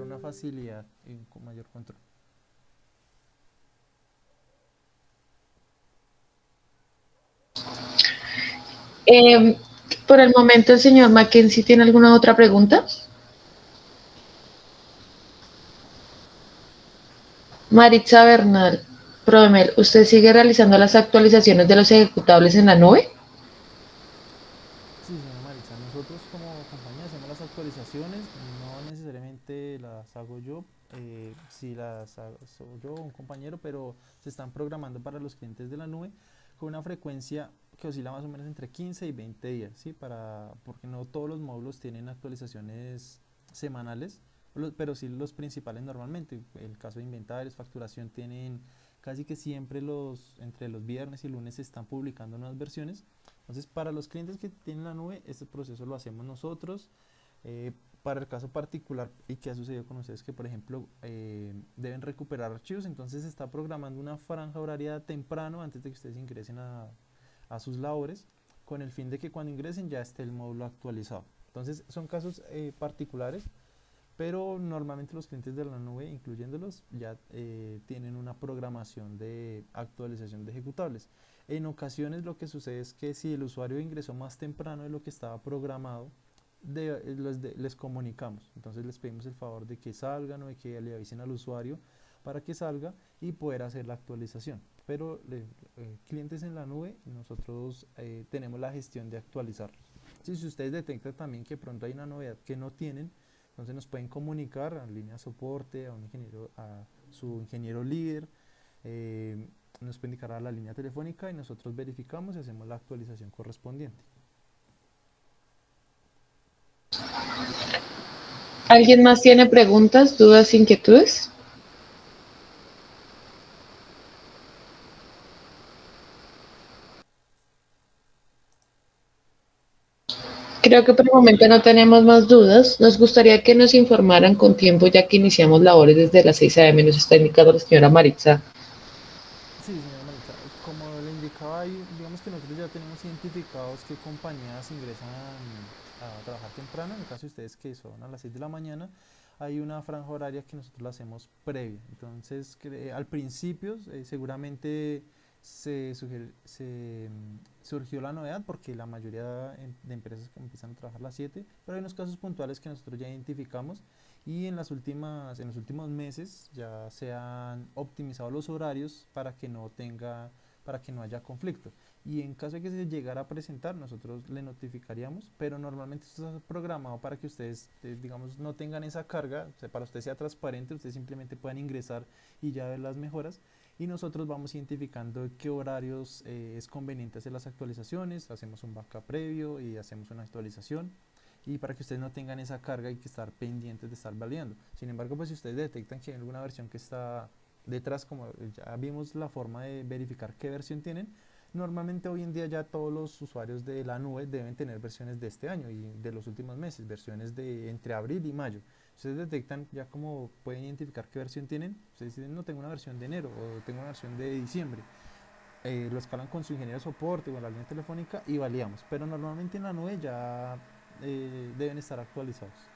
una facilidad y con mayor control. Eh, por el momento, el señor Mackenzie tiene alguna otra pregunta. Maritza Bernal, Prodemel, ¿usted sigue realizando las actualizaciones de los ejecutables en la nube? Sí, señora Maritza, nosotros como compañía hacemos las actualizaciones, no necesariamente las hago yo, sí las hago yo o un compañero, pero se están programando para los clientes de la nube con una frecuencia que oscila más o menos entre 15 y 20 días, ¿sí? Porque no todos los módulos tienen actualizaciones semanales, pero sí los principales normalmente. El caso de inventarios, facturación, tienen casi que siempre entre los viernes y lunes se están publicando nuevas versiones. Entonces, para los clientes que tienen la nube, este proceso lo hacemos nosotros. Eh, para el caso particular y que ha sucedido con ustedes, que por ejemplo deben recuperar archivos, entonces se está programando una franja horaria temprano antes de que ustedes ingresen a sus labores, con el fin de que cuando ingresen ya esté el módulo actualizado. Entonces, son casos particulares, pero normalmente los clientes de la nube, incluyéndolos, ya tienen una programación de actualización de ejecutables. En ocasiones lo que sucede es que si el usuario ingresó más temprano de lo que estaba programado, les comunicamos. Entonces les pedimos el favor de que salgan o de que le avisen al usuario para que salga y poder hacer la actualización. Pero clientes en la nube, nosotros tenemos la gestión de actualizarlos. Si ustedes detectan también que pronto hay una novedad que no tienen, entonces nos pueden comunicar a línea de soporte, a un ingeniero, a su ingeniero líder, eh, nos puede indicar a la línea telefónica y nosotros verificamos y hacemos la actualización correspondiente. ¿Alguien más tiene preguntas, dudas, inquietudes? Creo que por el momento no tenemos más dudas. Nos gustaría que nos informaran con tiempo, ya que iniciamos labores desde las 6 a.m. Nos está indicando la señora Maritza. Sí, señora Maritza, como le indicaba, digamos que nosotros ya tenemos identificados qué compañías ingresan a trabajar temprano. En el caso de ustedes que son a las 6 de la mañana, hay una franja horaria que nosotros la hacemos previa. Entonces, al principio seguramente surgió la novedad porque la mayoría de empresas que empiezan a trabajar a las 7, pero hay unos casos puntuales que nosotros ya identificamos y en los últimos meses ya se han optimizado los horarios para que no haya conflicto. Y en caso de que se llegara a presentar, nosotros le notificaríamos, pero normalmente esto está programado para que ustedes, digamos, no tengan esa carga, o sea, para usted sea transparente, ustedes simplemente puedan ingresar y ya ver las mejoras. Y nosotros vamos identificando qué horarios es conveniente hacer las actualizaciones, hacemos un backup previo y hacemos una actualización y para que ustedes no tengan esa carga y que estar pendientes de estar validando. Sin embargo, pues si ustedes detectan que hay alguna versión que está detrás, como ya vimos la forma de verificar qué versión tienen, normalmente hoy en día ya todos los usuarios de la nube deben tener versiones de este año y de los últimos meses, versiones de entre abril y mayo. Ustedes detectan ya como pueden identificar qué versión tienen, ustedes dicen no tengo una versión de enero o tengo una versión de diciembre, lo escalan con su ingeniero de soporte o en la línea telefónica y validamos. Pero normalmente en la nube ya deben estar actualizados.